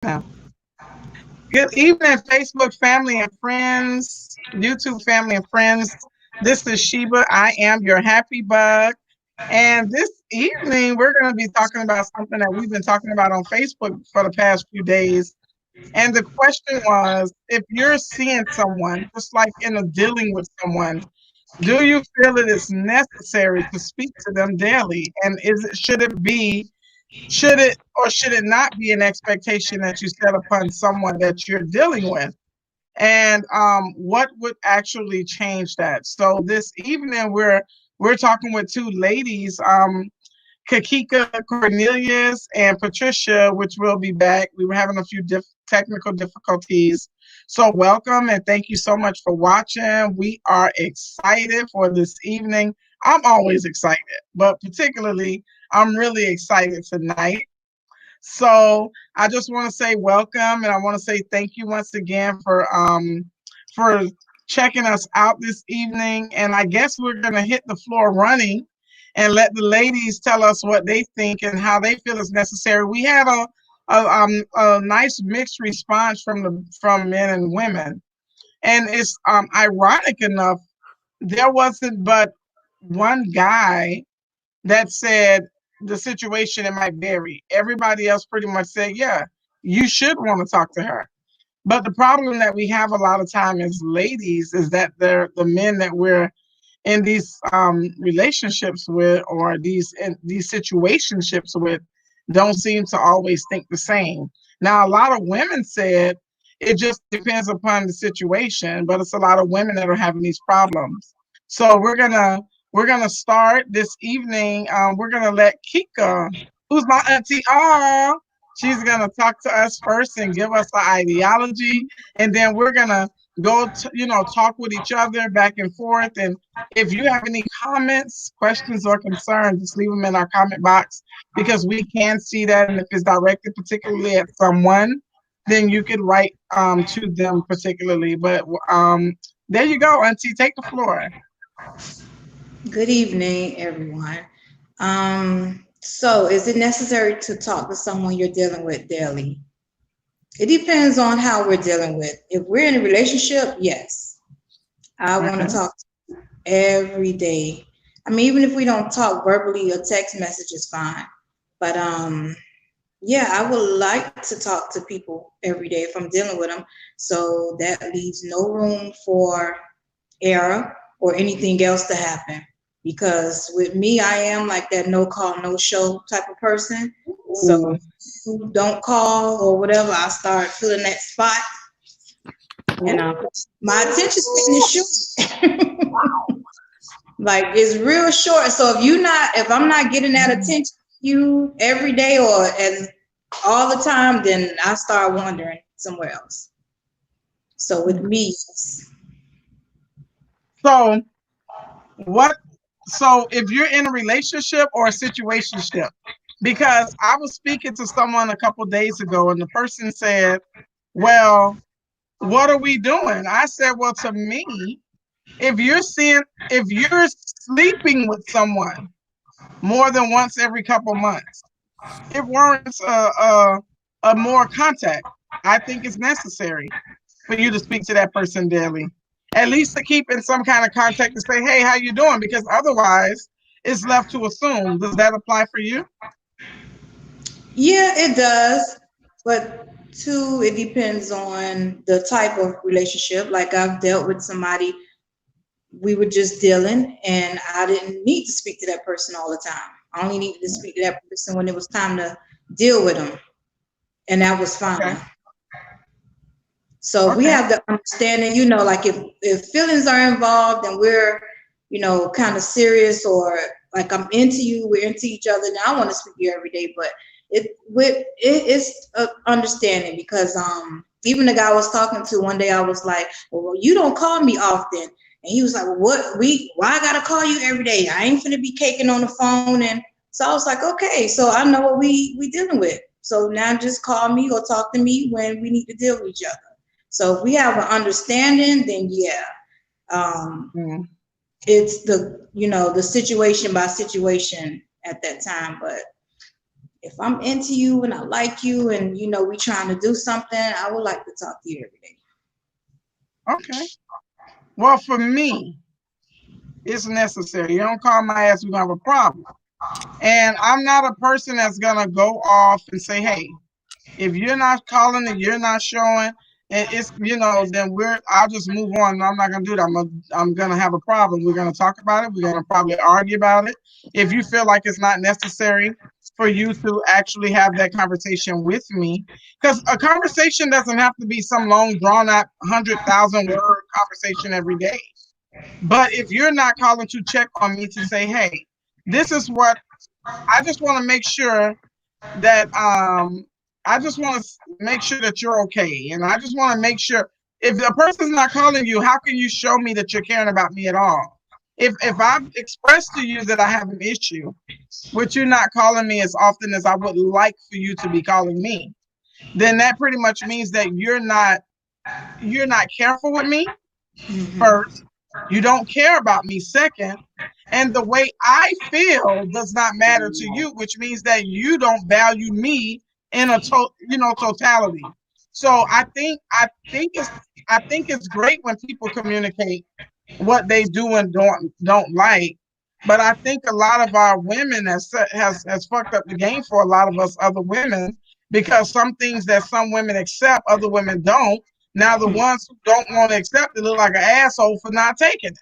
Now, good evening, Facebook family and friends, YouTube family and friends. This is Sheba. I am your happy bug. And this evening, we're going to be talking about something that we've been talking about on Facebook for the past few days. And the question was, if you're seeing someone, just like in a dealing with someone, do you feel it is necessary to speak to them daily? And should it or should it not be an expectation that you set upon someone that you're dealing with? And what would actually change that? So this evening we're talking with two ladies, Kakika Cornelius and Patricia, which will be back. We were having a few technical difficulties. So welcome and thank you so much for watching. We are excited for this evening. I'm always excited, but particularly I'm really excited tonight. So I just want to say welcome, and I want to say thank you once again for checking us out this evening. And I guess we're gonna hit the floor running and let the ladies tell us what they think and how they feel is necessary. We had a nice mixed response from men and women, and it's ironic enough there wasn't but one guy that said the situation it might vary. Everybody else pretty much said, yeah, you should want to talk to her. But the problem that we have a lot of time as ladies is that they're the men that we're in these relationships with or these situationships with don't seem to always think the same. Now, a lot of women said it just depends upon the situation, but it's a lot of women that are having these problems. So we're gonna start this evening. We're gonna let Kika, who's my auntie, she's gonna talk to us first and give us the ideology, and then we're gonna talk with each other back and forth. And if you have any comments, questions, or concerns, just leave them in our comment box because we can see that. And if it's directed particularly at someone, then you could write to them particularly. But there you go, auntie, take the floor. Good evening, everyone. So is it necessary to talk to someone you're dealing with daily? It depends on how we're dealing with. If we're in a relationship, yes, I want to Okay. talk every day. I mean, even if we don't talk verbally, a text message is fine. But yeah, I would like to talk to people every day if I'm dealing with them. So that leaves no room for error or anything else to happen. Because with me, I am like that no call, no show type of person. So Ooh, who don't call or whatever, I start feeling that spot, and ooh, my attention span is short. Like it's real short. So if I'm not getting that attention to you every day or as all the time, then I start wandering somewhere else. So with me, yes. So what? So if you're in a relationship or a situationship, because I was speaking to someone a couple days ago, and the person said, "Well, what are we doing?" I said, "Well, to me, if you're sleeping with someone more than once every couple months, it warrants a more contact. I think it's necessary for you to speak to that person daily, at least to keep in some kind of contact to say, hey, how you doing? Because otherwise it's left to assume. Does that apply for you? Yeah, it does. But two, it depends on the type of relationship. Like I've dealt with somebody, we were just dealing, and I didn't need to speak to that person all the time. I only needed to speak to that person when it was time to deal with them, and that was Okay. fine. So we Okay. have the understanding, like if feelings are involved and we're, kind of serious, or like I'm into you, we're into each other. Now I want to speak to you every day, but it's understanding because even the guy I was talking to one day, I was like, well, you don't call me often, and he was like, well, why I gotta call you every day? I ain't finna be caking on the phone, and so I was like, okay, so I know what we dealing with. So now just call me or talk to me when we need to deal with each other. So if we have an understanding, then yeah, um, Mm. it's the situation by situation at that time. But if I'm into you and I like you and we trying to do something, I would like to talk to you every day. Okay. Well, for me, it's necessary. You don't call my ass, we're gonna have a problem. And I'm not a person that's gonna go off and say, hey, if you're not calling and you're not showing, and it's then I'll just move on. I'm not gonna do that. I'm gonna have a problem. We're gonna talk about it. We're gonna probably argue about it. If you feel like it's not necessary for you to actually have that conversation with me, because a conversation doesn't have to be some long, drawn out, 100,000-word conversation every day. But if you're not calling to check on me to say, hey, this is what I just want to make sure that I just want to make sure that you're okay. And I just want to make sure if a person's not calling you, how can you show me that you're caring about me at all? If I've expressed to you that I have an issue, with you not calling me as often as I would like for you to be calling me, then that pretty much means that you're not careful with me first. You don't care about me second. And the way I feel does not matter to you, which means that you don't value me in a totality. So I think it's great when people communicate what they do and don't like. But I think a lot of our women has fucked up the game for a lot of us other women, because some things that some women accept, other women don't. Now the ones who don't want to accept it look like an asshole for not taking it.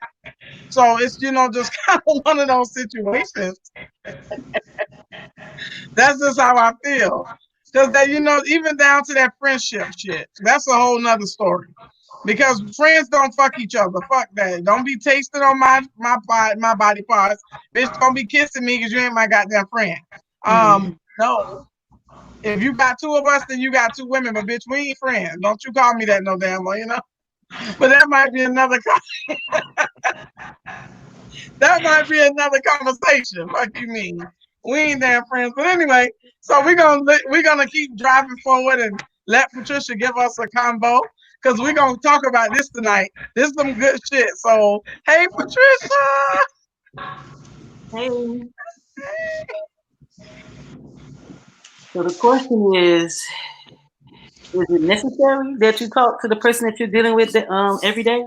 So it's just kind of one of those situations. That's just how I feel. Because that even down to that friendship shit, that's a whole nother story. Because friends don't fuck each other. Fuck that. Don't be tasting on my body parts. Bitch, don't be kissing me because you ain't my goddamn friend. No. If you got two of us, then you got two women. But bitch, we ain't friends. Don't you call me that no damn way, But that might be another conversation. What you mean? We ain't damn friends. But anyway, so we're gonna keep driving forward and let Patricia give us a combo, because we're gonna talk about this tonight. This is some good shit. So hey, Patricia. Hey. So the question is it necessary that you talk to the person that you're dealing with every day?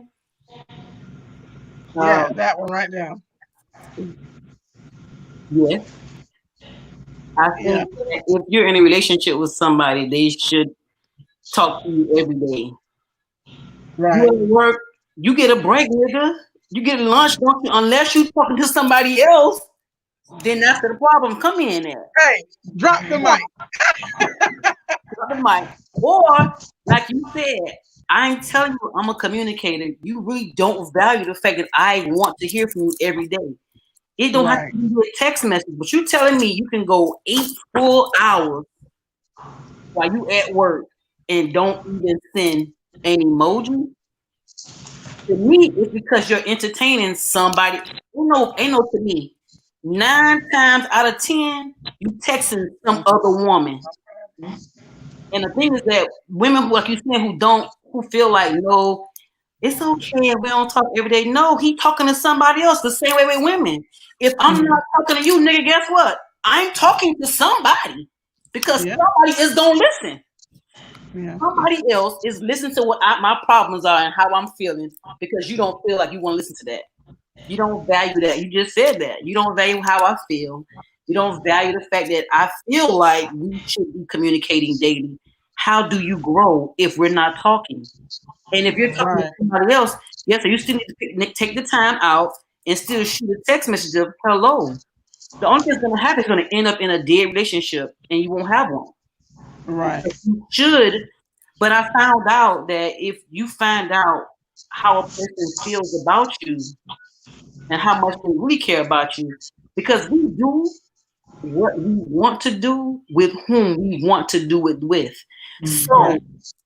Yeah, that one right now. Yes. I think that if you're in a relationship with somebody, they should talk to you every day. Right. You at work, you get a break, nigga. You get lunch, don't you? Unless you're talking to somebody else, then that's the problem. Come in there. Hey, drop the mic. Drop the mic. Or, like you said, I'm telling you, I'm a communicator. You really don't value the fact that I want to hear from you every day. It don't have to be a text message, but you telling me you can go 8 full hours while you at work and don't even send an emoji. To me, it's because you're entertaining somebody. Ain't no to me. 9 times out of 10, you texting some other woman. And the thing is that women who, like you said, who feel like, no, it's okay if we don't talk every day. No, he talking to somebody else the same way with women. If I'm not talking to you, nigga, guess what? I'm talking to somebody, because somebody is gonna listen. Yeah. Somebody else is listening to what my problems are and how I'm feeling, because you don't feel like you want to listen to that. You don't value that. You just said that. You don't value how I feel. You don't value the fact that I feel like we should be communicating daily. How do you grow if we're not talking? And if you're talking to somebody else, yes, so you still need to take the time out and still shoot a text message of hello. The only thing that's going to happen is going to end up in a dead relationship, and you won't have one. Right. You should, but I found out that if you find out how a person feels about you and how much they really care about you, because we do what we want to do with whom we want to do it with. So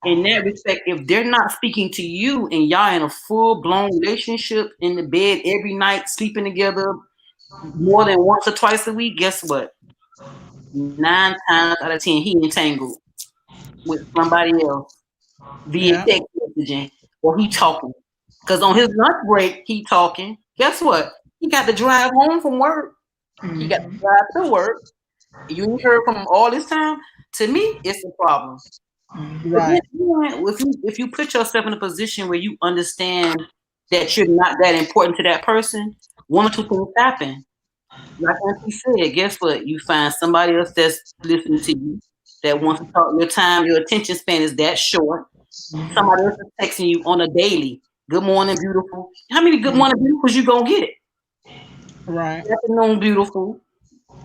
in that respect, if they're not speaking to you and y'all in a full-blown relationship in the bed every night, sleeping together more than once or twice a week, guess what? 9 times out of 10, he entangled with somebody else via text messaging, or he talking. Because on his lunch break, he talking. Guess what? He got to drive home from work. He got to drive to work. You ain't heard from him all this time. To me, it's a problem. But then, Right. if you put yourself in a position where you understand that you're not that important to that person, one or two things happen. Like Auntie said, guess what? You find somebody else that's listening to you, that wants to talk. Your attention span is that short. Somebody else is texting you on a daily. Good morning, beautiful. How many good morning beautifuls you gonna get? Right. Good afternoon, beautiful.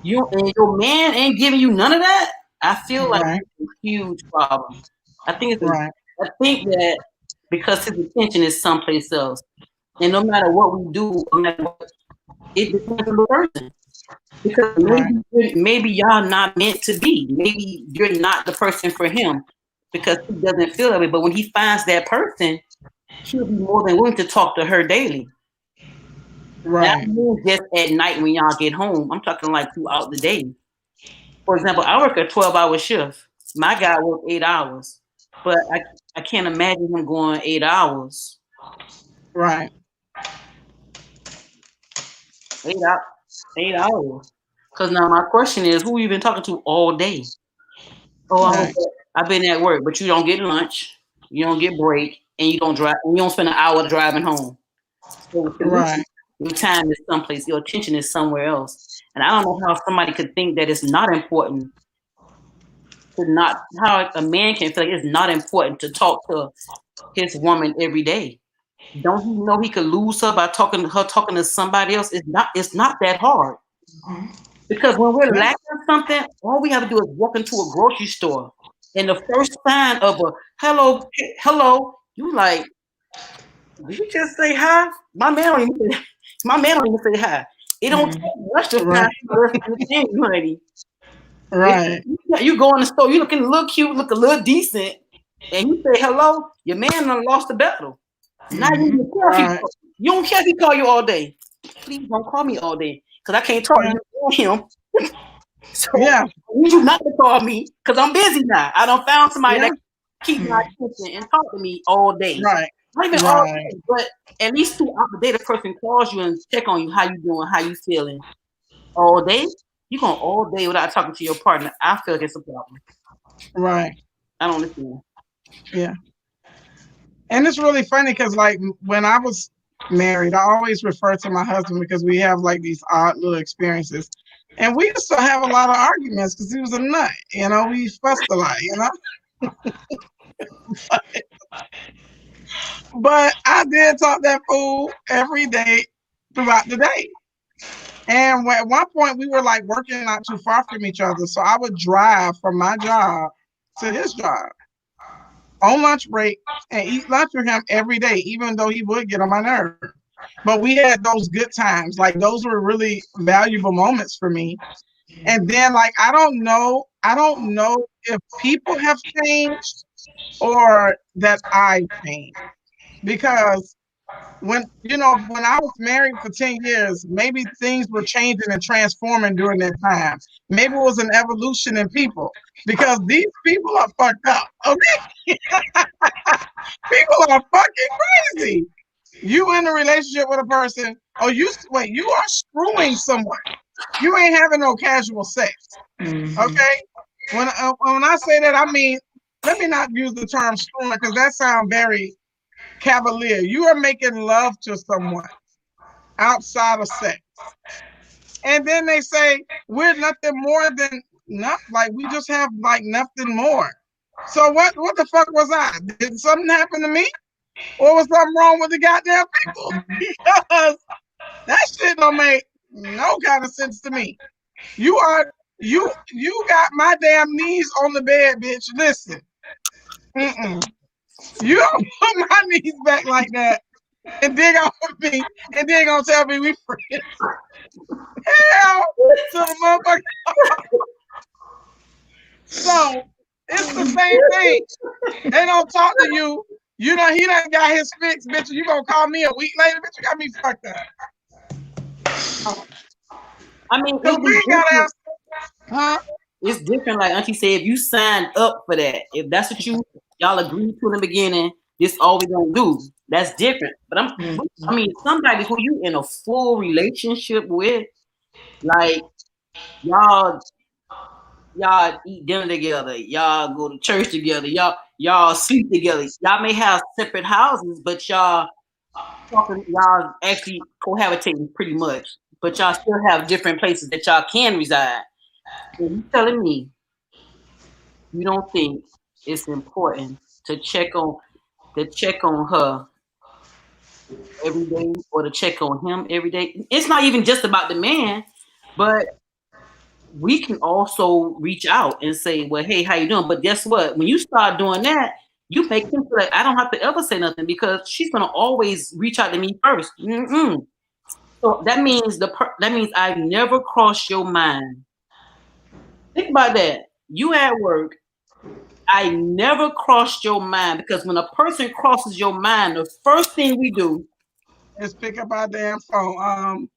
And your man ain't giving you none of that. I feel like Right. it's a huge problem. I think Right. I think that because his attention is someplace else, and no matter what we do, no matter what, it depends on the person. Because Right. maybe y'all not meant to be. Maybe you're not the person for him because he doesn't feel that way. But when he finds that person, he'll be more than willing to talk to her daily. Right. Not even just at night when y'all get home. I'm talking like throughout the day. For example, I work a 12-hour shift. My guy works 8 hours, but I can't imagine him going 8 hours. Right. 8 hours. Because now my question is, who you been talking to all day? Oh, Right. I've been at work, but you don't get lunch, you don't get break, and you don't drive. And you don't spend an hour driving home. So Right. your time is someplace. Your attention is somewhere else. And I don't know how somebody could think that it's not important how a man can feel like it's not important to talk to his woman every day. Don't he know he could lose her by talking to somebody else? It's not that hard. Because when we're lacking something, all we have to do is walk into a grocery store. And the first sign of a hello, you like, did you just say hi? My man don't even say hi. It don't take much to find understand you, honey. Right. You go in the store, you looking a little cute, look a little decent, and you say hello, your man done lost the battle. Now you don't care if you don't care if he call you all day. Please don't call me all day. Because I can't talk to you or him. So Yeah. I need you not to call me because I'm busy now. I done found somebody that keep my attention and talk to me all day. Right. Not even all day, but at least throughout the day, the person calls you and check on you, how you doing, how you feeling. All day, you going all day without talking to your partner. I feel like it's a problem. Right. I don't understand. Yeah. And it's really funny because, like, when I was married, I always refer to my husband because we have like these odd little experiences. And we used to have a lot of arguments because he was a nut. You know, we fussed a lot, you know? But I did talk that fool every day throughout the day. And at one point, we were like working not too far from each other. So I would drive from my job to his job on lunch break and eat lunch with him every day, even though he would get on my nerves. But we had those good times. Like, those were really valuable moments for me. And then, like, I don't know if people have changed or that I've changed. Because when I was married for 10 years, maybe things were changing and transforming during that time. Maybe it was an evolution in people because these people are fucked up. Okay. People are fucking crazy. You in a relationship with a person, you are screwing someone. You ain't having no casual sex. Okay? When I say that, I mean, let me not use the term screwing because that sounds very cavalier. You are making love to someone outside of sex. And then they say we're nothing more than like we just have like nothing more. So what the fuck was I? Did something happen to me? Or was something wrong with the goddamn people? Because that shit don't make no kind of sense to me. You got my damn knees on the bed, bitch. Listen. You don't put my knees back like that and dig off of me and then gonna tell me we friends. Hell to the motherfucker. So it's the same thing. They don't talk to you. You know, he done got his fix, bitch. You gonna call me a week later, bitch? You got me fucked up. I mean, it's different. Like Auntie said, if you signed up for that, if that's what y'all agreed to in the beginning, this all we gonna do. That's different. But I mean, somebody who you in a full relationship with, like y'all y'all eat dinner together, y'all go to church together, y'all sleep together. Y'all may have separate houses, but y'all actually cohabitating pretty much. But y'all still have different places that y'all can reside. And you telling me you don't think it's important to check on her every day or to check on him every day? It's not even just about the man, but we can also reach out and say, well, hey, how you doing? But guess what? When you start doing that, you make him feel like I don't have to ever say nothing because she's gonna always reach out to me 1st. Mm-mm. So that means that means I've never crossed your mind. Think about that. You at work, I never crossed your mind because when a person crosses your mind, the first thing we do Let's pick up our damn phone.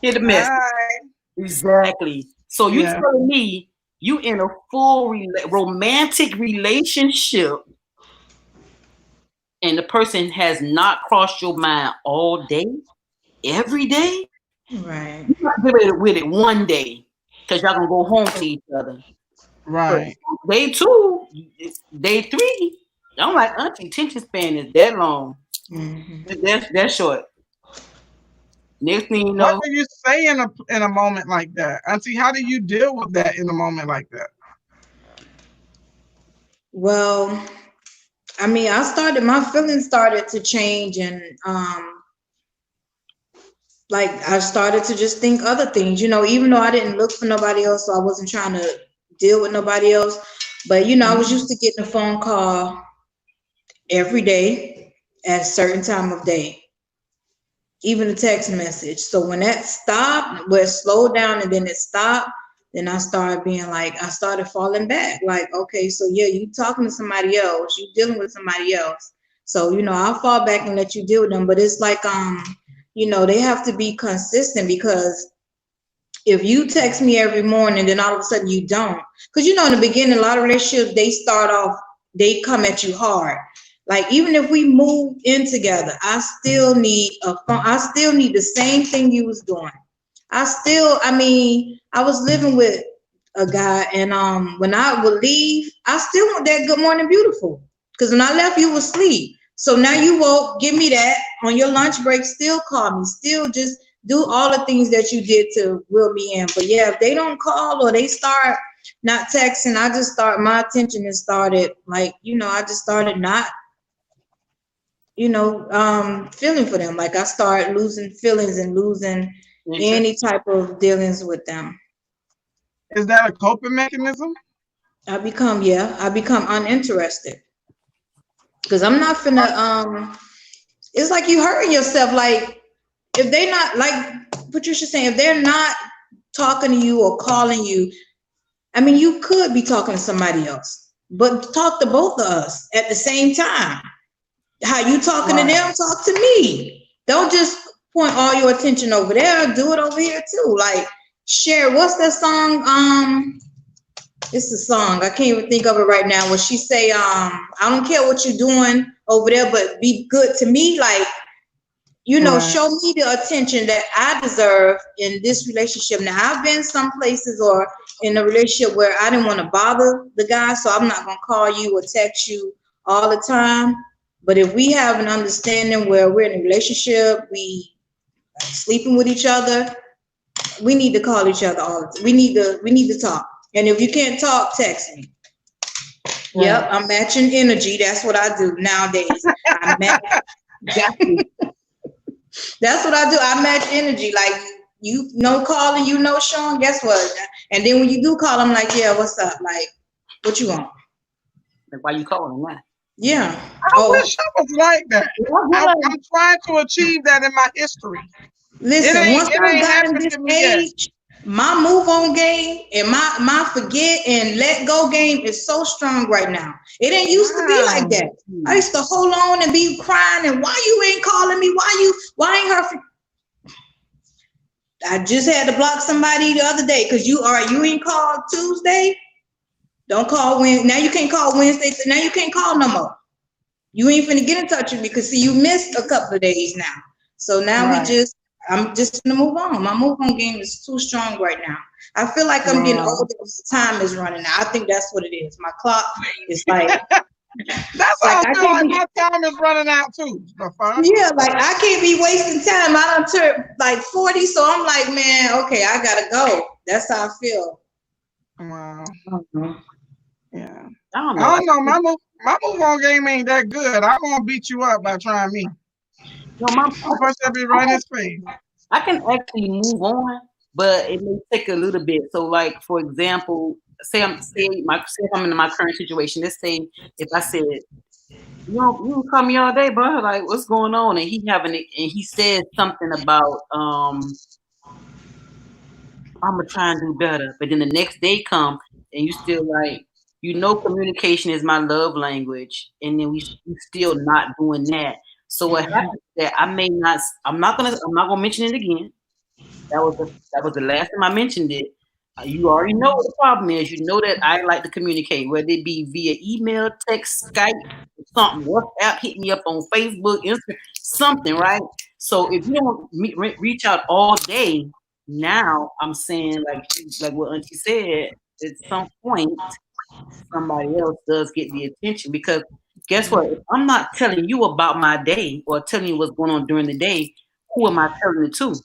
hit a message. Hi. Exactly. So you Yeah. telling me you in a full romantic relationship and the person has not crossed your mind all day, every day? Right. You might give it with it one day because y'all gonna go home to each other. But Right. day 2, day 3, I'm like, auntie, attention span is that long. Mm-hmm. That's short. Next thing you What know, do you say in a moment like that? Auntie, how do you deal with that in a moment like that? Well, I mean, my feelings started to change, and like I started to just think other things, even though I didn't look for nobody else, so I wasn't trying to deal with nobody else. But I was used to getting a phone call every day at a certain time of day, even a text message. So when that stopped, where it slowed down and then it stopped, then I started being like, I started falling back. Like, okay, so yeah, you talking to somebody else, you dealing with somebody else. So, I'll fall back and let you deal with them. But it's like, they have to be consistent, because if you text me every morning, then all of a sudden you don't. Because in the beginning, a lot of relationships, they start off, they come at you hard. Like, even if we move in together, I still need a phone. I still need the same thing you was doing. I was living with a guy, and when I would leave, I still want that good morning beautiful. Because when I left, you was asleep. So now you woke, give me that on your lunch break, still call me, still just do all the things that you did to reel me in. But yeah, if they don't call or they start not texting, my attention has started, like, I just started not, feeling for them. Like, I started losing feelings and losing any type of dealings with them. Is that a coping mechanism? I become uninterested. Because I'm not finna, it's like you hurting yourself. Like, if they not, like Patricia saying, if they're not talking to you or calling you, I mean, you could be talking to somebody else, but talk to both of us at the same time. How you talking to them, talk to me. Don't just point all your attention over there. Do it over here too. Like, share. What's that song? It's a song. I can't even think of it right now. Where she say, I don't care what you're doing over there, but be good to me. Like, show me the attention that I deserve in this relationship. Now, I've been some places or in a relationship where I didn't want to bother the guy, so I'm not going to call you or text you all the time. But if we have an understanding where we're in a relationship, we sleeping with each other, we need to call each other all the time. We need to talk. And if you can't talk, text me. Right. Yep, I'm matching energy. That's what I do nowadays. I match. That's what I do. I match energy. Like, you no calling, showing. Guess what? And then when you do call, I'm like, yeah, what's up? Like, what you want? Like, why you calling that? Yeah. I wish I was like that. I'm trying to achieve that in my history. Listen, once I got in this age, my move on game and my forget and let go game is so strong right now. It ain't used to be like that. I used to hold on and be crying and why you ain't calling me? Why ain't her? I just had to block somebody the other day because you ain't called Tuesday. Don't call Wednesday. Now you can't call Wednesday. Now you can't call no more. You ain't finna get in touch with me because see, you missed a couple of days now. So now we just I'm just gonna move on. My move on game is too strong right now. I feel like I'm getting older. Time is running out. I think that's what it is. My clock is like. That's how I feel like my time is running out too. Yeah, like I can't be wasting time. I done turned like 40, so I'm like, man, okay, I gotta go. That's how I feel. Wow. Yeah. I don't know. My move on game ain't that good. I'm gonna beat you up by trying me. No, first I'll be right in his face. I can actually move on, but it may take a little bit. So, like for example, say if I'm in my current situation. Let's say if I said, you don't call me all day, bro. Like, what's going on? And he says something about I'm gonna try and do better. But then the next day come and you still like, communication is my love language, and then we still not doing that. So what happens is that I'm not gonna mention it again. That was the last time I mentioned it. You already know what the problem is. You know that I like to communicate, whether it be via email, text, Skype, something, WhatsApp, hit me up on Facebook, Instagram, something, right? So if you don't reach out all day, now I'm saying like what Auntie said, at some point somebody else does get the attention, because guess what? If I'm not telling you about my day or telling you what's going on during the day, who am I telling it to?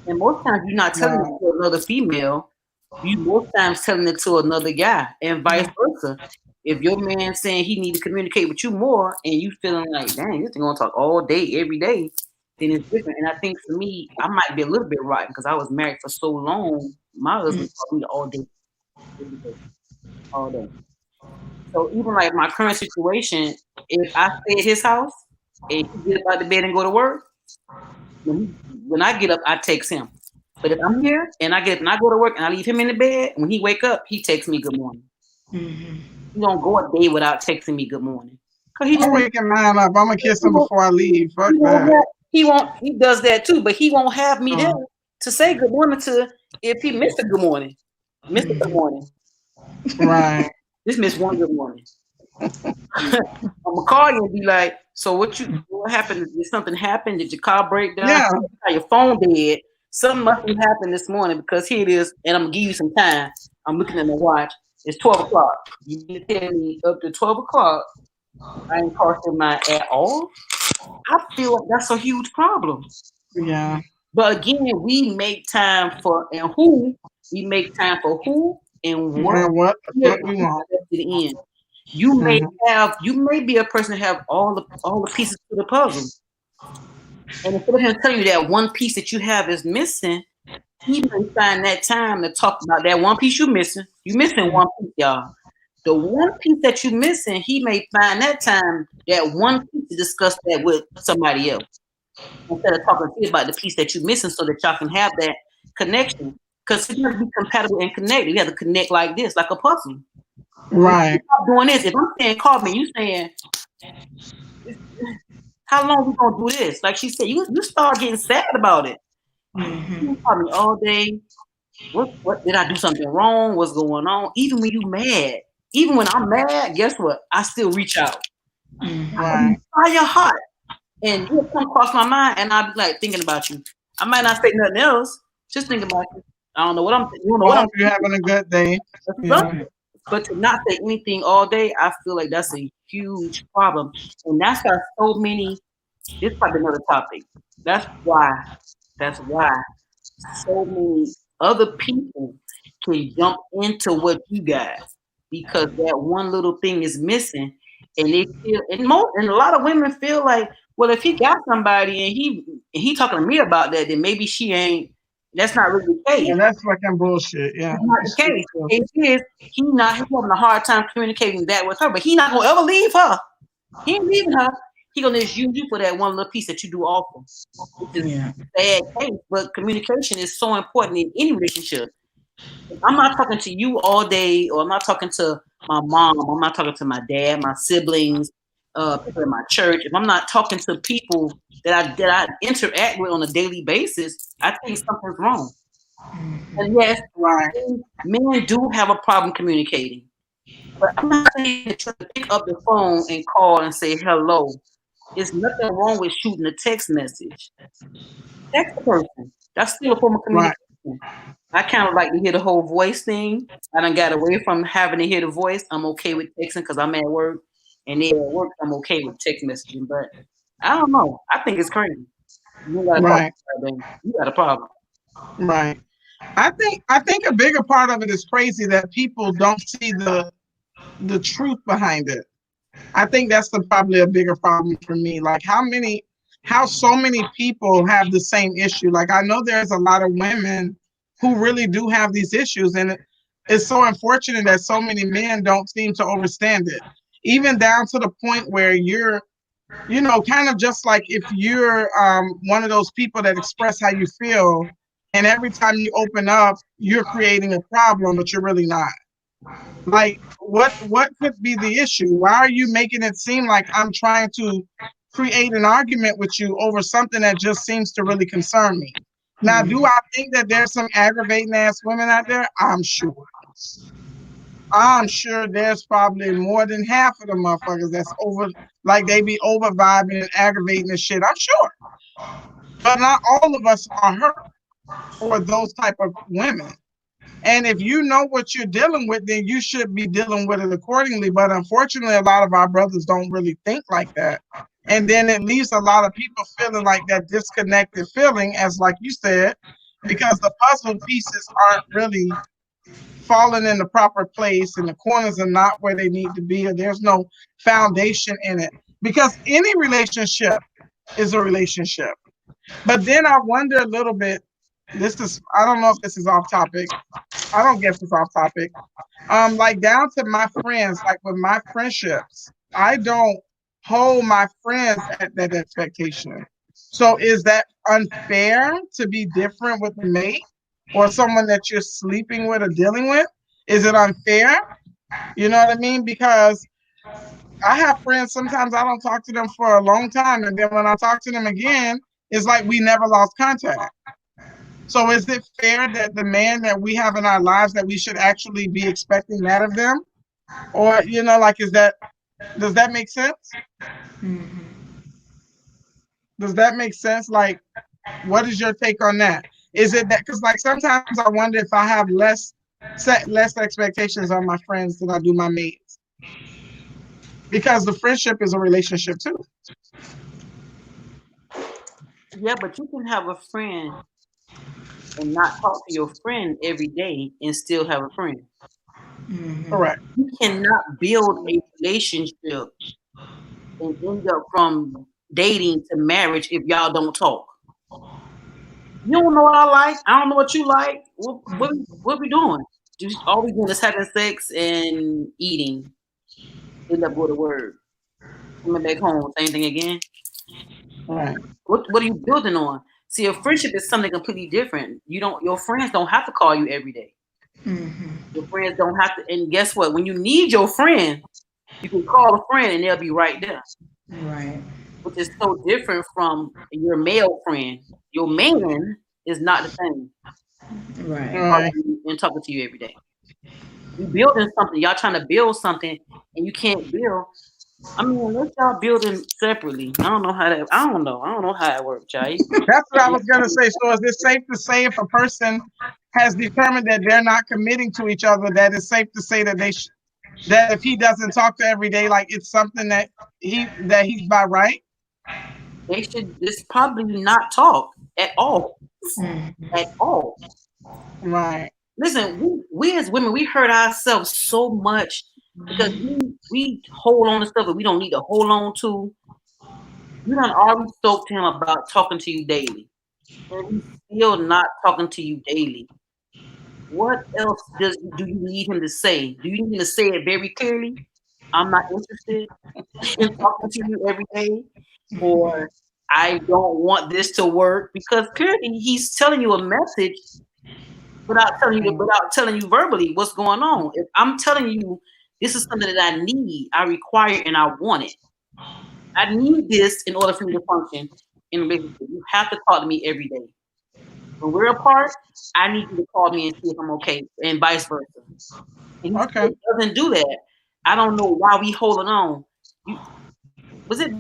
And most times you're not telling it to another female, you most times telling it to another guy, and vice versa. If your man saying he need to communicate with you more and you feeling like, dang, this thing gonna talk all day, every day, then it's different. And I think for me, I might be a little bit rotten because I was married for so long. My husband taught me all day, every day, all day. So even like my current situation, if I stay at his house and he get up out the bed and go to work, when I get up, I text him. But if I'm here and I get up and I go to work and I leave him in the bed, when he wake up, he texts me good morning. He don't go a day without texting me good morning. Cause he's waking mine up. I'm gonna kiss him before I leave. Fuck that. He does that too, but he won't have me there to say good morning to if he missed a good morning. Mr. Good morning. Right. Just missed one good morning. I'm gonna call you and be like, so what happened? Did something happen? Did your car break down? Yeah. Your phone dead? Something must have happened this morning, because here it is, and I'm gonna give you some time. I'm looking at my watch. It's 12 o'clock. You need to tell me up to 12 o'clock I ain't crossing mine at all. I feel like that's a huge problem. Yeah. But again, we make time for who we make time for who and what we want to the end. You may be a person that have all the pieces to the puzzle. And instead of him telling you that one piece that you have is missing, he may find that time to talk about that one piece you're missing. You're missing one piece, y'all. The one piece that you're missing, he may find that time, that one piece, to discuss that with somebody else. Instead of talking to you about the piece that you're missing, so that y'all can have that connection. Because it has to be compatible and connected. You have to connect like this, like a puzzle. Right. I'm doing this. If I'm saying call me, you saying, how long we gonna do this? Like she said, you start getting sad about it. You call me all day. What did I do something wrong? What's going on? Even when you mad, even when I'm mad, guess what? I still reach out. Right. Try your heart, and you'll come across my mind, and I'll be like thinking about you. I might not say nothing else, just think about you. I don't know what I'm. You know, I hope you're having a good day. Yeah. But to not say anything all day, I feel like that's a huge problem, and that's why so many. This is probably another topic. That's why so many other people can jump into what you got, because that one little thing is missing, and they feel, and a lot of women feel like, well, if he got somebody and he talking to me about that, then maybe she ain't. That's not really the case. Yeah, that's fucking bullshit. Yeah, that's not the case. The case is he's having a hard time communicating that with her, but he not gonna ever leave her. He ain't leaving her. He gonna just use you for that one little piece that you do awful. Which is a bad case, but communication is so important in any relationship. I'm not talking to you all day, or I'm not talking to my mom, I'm not talking to my dad, my siblings, people in my church. If I'm not talking to people that I interact with on a daily basis, I think something's wrong. And yes, men do have a problem communicating. But I'm not saying to pick up the phone and call and say hello. It's nothing wrong with shooting a text message. Text the person. That's still a form of Right. communication. I kind of like to hear the whole voice thing. I done got away from having to hear the voice. I'm okay with texting because I'm at work, and then at work I'm okay with text messaging. But I don't know. I think it's crazy. You got a problem, Right. baby. You got a problem. Right. I think a bigger part of it is crazy that people don't see the truth behind it. I think that's probably a bigger problem for me. Like how so many people have the same issue. Like I know there's a lot of women who really do have these issues, and it's so unfortunate that so many men don't seem to understand it. Even down to the point where kind of just like if you're one of those people that express how you feel, and every time you open up, you're creating a problem, but you're really not. Like, what could be the issue? Why are you making it seem like I'm trying to create an argument with you over something that just seems to really concern me? Now, do I think that there's some aggravating ass women out there? I'm sure. I'm sure there's probably more than half of the motherfuckers that's over, like they be over vibing and aggravating and shit. I'm sure. But not all of us are her or those type of women. And if you know what you're dealing with, then you should be dealing with it accordingly. But unfortunately, a lot of our brothers don't really think like that. And then it leaves a lot of people feeling like that disconnected feeling, as like you said, because the puzzle pieces aren't really falling in the proper place and the corners are not where they need to be, or there's no foundation in it. Because any relationship is a relationship. But then I wonder a little bit, I don't know if this is off topic. I don't guess it's off topic. Like down to my friends, like with my friendships, I don't hold my friends at that expectation. So is that unfair to be different with a mate or someone that you're sleeping with or dealing with? Is it unfair? You know what I mean? Because I have friends, sometimes I don't talk to them for a long time, and then when I talk to them again, it's like we never lost contact. So is it fair that the man that we have in our lives that we should actually be expecting that of them? Or, like, does that make sense? Does that make sense? Like, what is your take on that? Is it that, because like sometimes I wonder if I have set less expectations on my friends than I do my mates. Because the friendship is a relationship too. Yeah, but you can have a friend and not talk to your friend every day and still have a friend. Correct. You cannot build a relationship and end up from dating to marriage if y'all don't talk. You don't know what I like. I don't know what you like. What we doing? Just all we doing is having sex and eating. End up with a word. Coming back home, same thing again. Right. What are you building on? See, a friendship is something completely different. Your friends don't have to call you every day. Your friends don't have to, and guess what? When you need your friend, you can call a friend and they'll be right there. Right. Which is so different from your male friend. Your man is not the same. Right. And talking to you every day. You building something, y'all trying to build something, and you can't build. I mean, unless y'all building separately. I don't know how it works, y'all. That's what I was gonna say. So is it safe to say if a person has determined that they're not committing to each other, that it's safe to say that that if he doesn't talk to every day, like it's something that he's by right? They should just probably not talk at all. At all. Right. Listen, we as women, we hurt ourselves so much because we hold on to stuff that we don't need to hold on to. You done already spoke to him about talking to you daily. And he's still not talking to you daily. What else do you need him to say? Do you need him to say it very clearly? I'm not interested in talking to you every day, or I don't want this to work, because clearly he's telling you a message without telling you verbally what's going on. If I'm telling you this is something that I need, I require, and I want it. I need this in order for me to function in a relationship. You have to talk to me every day. When we're apart, I need you to call me and see if I'm okay, and vice versa. And he still doesn't do that. I don't know why we holding on. Was it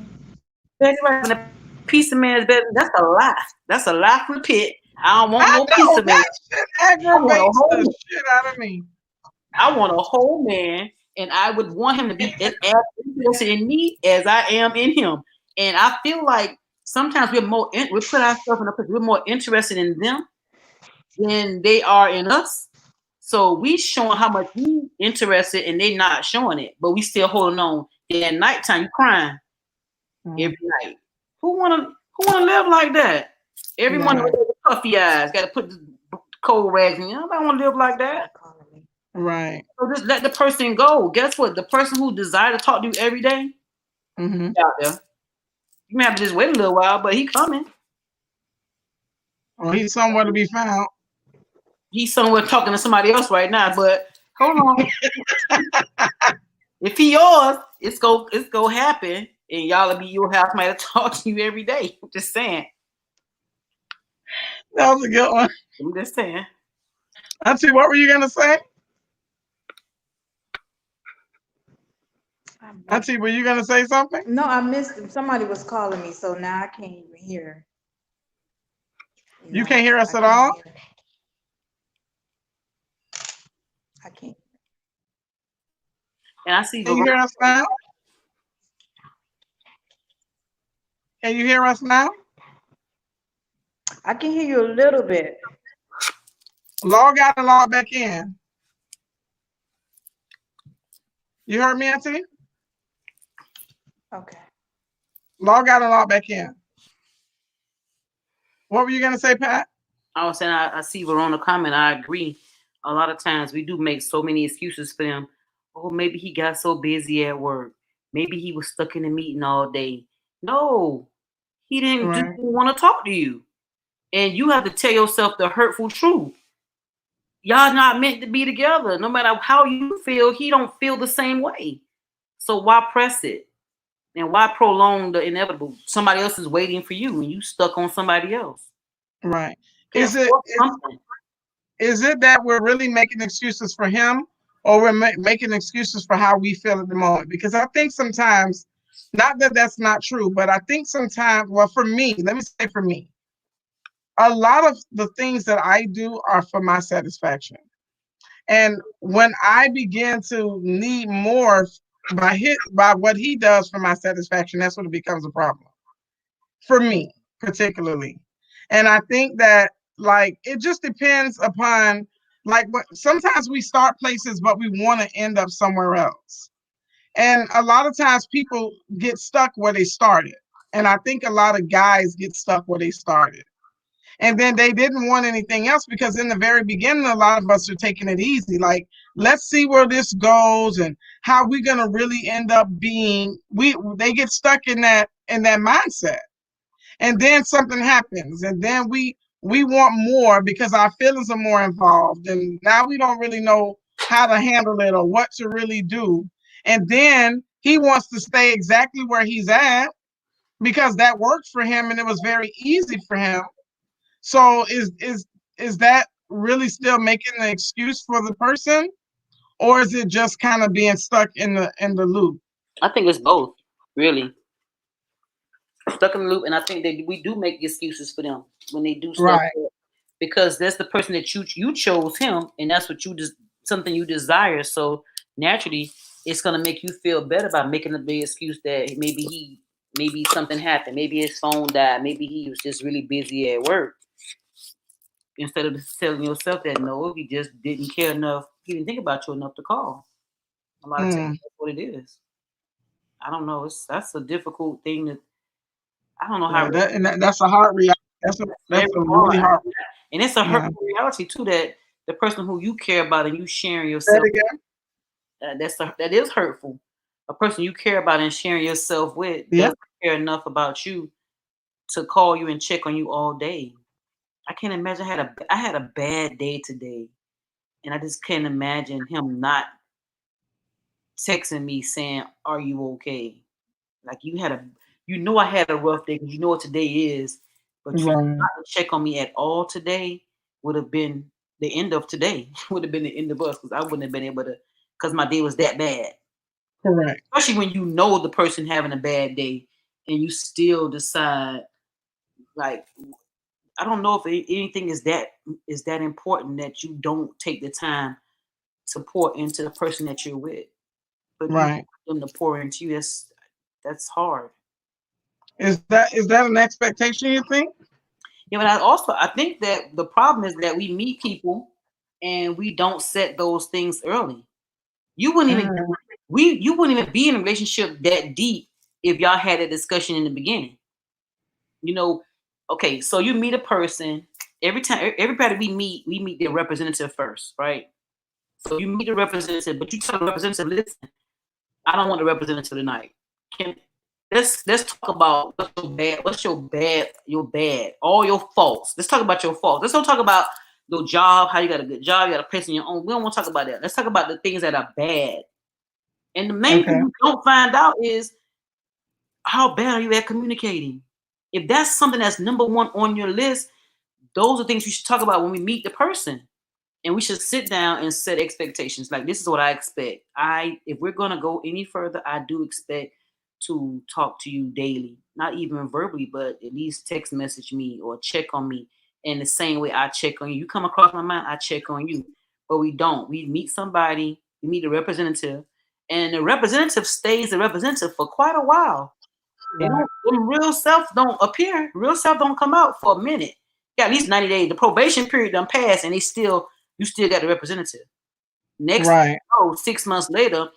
That's right. When a piece of man is better, that's a lie. That's a lie from the pit. I don't want I no piece know of man. that shit I want a aggravates the whole. shit out of me. I want a whole man, and I would want him to be as interested in me as I am in him. And I feel like sometimes we put ourselves in a position we're more interested in them than they are in us. So we showing how much we interested, and they not showing it, but we still holding on. Then at nighttime, you crying every night. Who wanna live like that? Every morning Right. with the puffy eyes, got to put the cold rags in. I don't want to live like that. Right. So just let the person go. Guess what? The person who desire to talk to you every day Mm-hmm. out there. You may have to just wait a little while, but he coming. Well, he's somewhere to be found. He's somewhere talking to somebody else right now. But hold on, if he yours, it's go happen, and you'll have somebody to talk to you every day. I'm just saying. That was a good one. I'm just saying. Auntie, what were you gonna say? Auntie, were you gonna say something? No, I missed him. Somebody was calling me, so now I can't even hear. You can't hear us at all? I can't. And I see Can you hear us now? Can you hear us now? I can hear you a little bit. Log out and log back in. You heard me, Auntie? Okay. Log out and log back in. What were you gonna say, Pat? I was saying I see Verona comment. I agree. A lot of times we do make so many excuses for them. Oh, maybe he got so busy at work. Maybe he was stuck in a meeting all day. No, he didn't just Right. want to talk to you. And you have to tell yourself the hurtful truth. Y'all not meant to be together. No matter how you feel, he don't feel the same way. So why press it? And why prolong the inevitable? Somebody else is waiting for you and you stuck on somebody else. Right. Can't Is it force something. is it that we're really making excuses for him, or we're making excuses for how we feel at the moment? Because I think sometimes, not that that's not true, but I think sometimes, well, for me, let me say for me, a lot of the things that I do are for my satisfaction. And when I begin to need more by what he does for my satisfaction, that's when it becomes a problem for me, particularly. And I think that like it just depends upon like what sometimes we start places, but we want to end up somewhere else. And a lot of times people get stuck where they started. And I think a lot of guys get stuck where they started. And then they didn't want anything else because in the very beginning, a lot of us are taking it easy. Like, let's see where this goes and how we're gonna really end up being. They get stuck in that mindset, and then something happens, and then we want more because our feelings are more involved, and now we don't really know how to handle it or what to really do. And then he wants to stay exactly where he's at because that worked for him and it was very easy for him. So is that really still making the excuse for the person, or is it just kind of being stuck in the loop? I think it's both, really. Stuck in the loop, and I think that we do make excuses for them when they do stuff Right. because that's the person that you chose him, and that's what you just something you desire. So naturally, it's gonna make you feel better by making a big excuse that maybe something happened, maybe his phone died, maybe he was just really busy at work. Instead of telling yourself that no, he just didn't care enough, he didn't think about you enough to call. A lot of times Mm. that's what it is. I don't know. That's a difficult thing to. I don't know how. Yeah, that's a hard reality. That's Very a really hard. hard. And it's a Yeah. hurtful reality too that the person who you care about and you sharing Say yourself, it again. that is hurtful. A person you care about and sharing yourself with Yeah. doesn't care enough about you to call you and check on you all day. I can't imagine I had a bad day today, and I just can't imagine him not texting me saying, "Are you okay?" Like I had a rough day because you know what today is, but for you Right. not to check on me at all today would have been the end of today. Would have been the end of us because I wouldn't have been able to because my day was that bad. Correct. Especially when you know the person having a bad day and you still decide, like, I don't know if anything is that important that you don't take the time to pour into the person that you're with, but you Right. want them to pour into you. That's hard. Is that an expectation you think? Yeah, but I think that the problem is that we meet people and we don't set those things early. You wouldn't even Mm, you wouldn't even be in a relationship that deep if y'all had a discussion in the beginning. You know, okay, so you meet a person every time. Everybody we meet their representative first, right? So you meet the representative, but you tell the representative, listen, I don't want the representative tonight. Can let's talk about your bad, all your faults. Let's talk about your faults. Let's don't talk about your job, how you got a good job, you got a place in your own. We don't want to talk about that. Let's talk about the things that are bad. And the main thing okay. you don't find out is how bad are you at communicating. If that's something that's number one on your list, those are things we should talk about when we meet the person. And we should sit down and set expectations. Like, this is what I expect. If we're gonna go any further, I do expect to talk to you daily, not even verbally, but at least text message me or check on me in the same way I check on you. You come across my mind, I check on you. But we don't. We meet somebody, we meet a representative, and the representative stays a representative for quite a while. They Right. don't. When real self don't appear. Real self don't come out for a minute. Yeah, at least 90 days. The probation period done passed, and you still got the representative. Next, Right. 6 months later,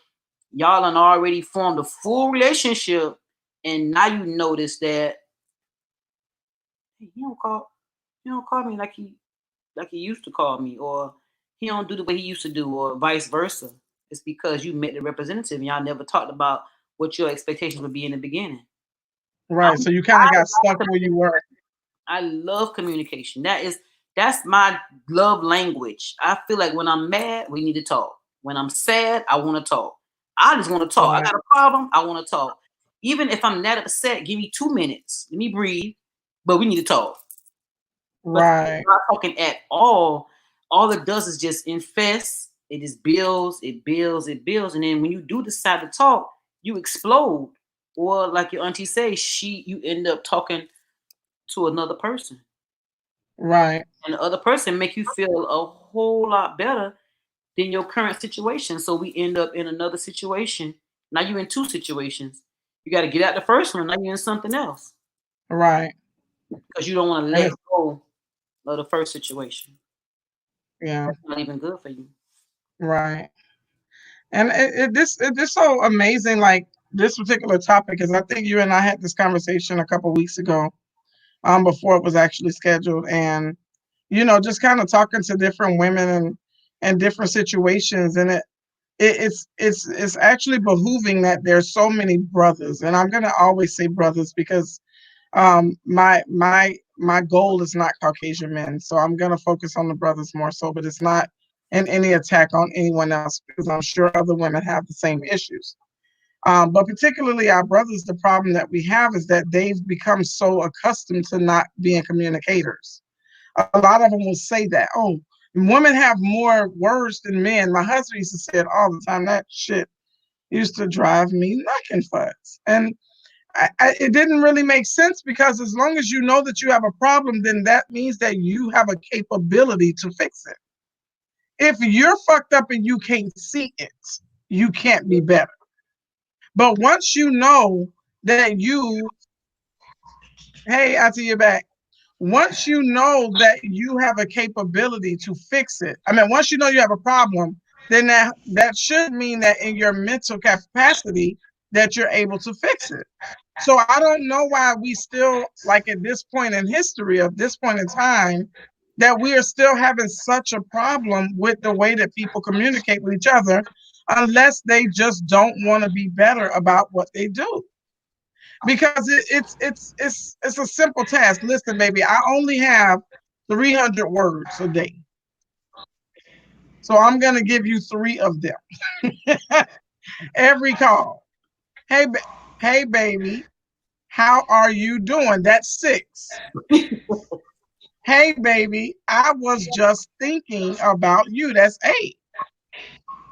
y'all done already formed a full relationship, and now you notice that, hey, he don't call me like he used to call me, or he don't do the way he used to do, or vice versa. It's because you met the representative, and y'all never talked about what your expectations would be in the beginning. Right. I'm, So you kind of got stuck where you were. I love communication. That's my love language. I feel like when I'm mad, we need to talk. When I'm sad, I want to talk. I just want to talk. I Right. got a problem, I want to talk. Even if I'm not upset, give me 2 minutes. Let me breathe. But we need to talk. But if Right. we're not talking at all it does is just infest. It just builds, it builds, it builds. And then when you do decide to talk, you explode. Or like your auntie says, you end up talking to another person, Right. and the other person make you feel a whole lot better than your current situation. So we end up in another situation. Now you're in two situations. You got to get out the first one. Now you're in something else Right. because you don't want to And let it's, go of the first situation. yeah. That's not even good for you. Right. And this so amazing. Like this particular topic, because I think you and I had this conversation a couple weeks ago, before it was actually scheduled, and just kind of talking to different women and different situations, and it's actually behooving that there's so many brothers, and I'm gonna always say brothers because my goal is not Caucasian men, so I'm gonna focus on the brothers more so, but it's not in any attack on anyone else because I'm sure other women have the same issues. But particularly our brothers, the problem that we have is that they've become so accustomed to not being communicators. A lot of them will say that, oh, women have more words than men. My husband used to say it all the time. That shit used to drive me knocking fuzz. And it didn't really make sense because as long as you know that you have a problem, then that means that you have a capability to fix it. If you're fucked up and you can't see it, you can't be better. But once you know that hey, I see you back. Once you know that you have a capability to fix it, I mean, once you know you have a problem, then that should mean that in your mental capacity that you're able to fix it. So I don't know why we still, like at this point in history, at this point in time, that we are still having such a problem with the way that people communicate with each other, unless they just don't want to be better about what they do. Because it's a simple task. Listen, baby, I only have 300 words a day, so I'm gonna give you three of them every call. Hey, hey, baby, how are you doing? That's six. Hey, baby, I was just thinking about you. That's eight.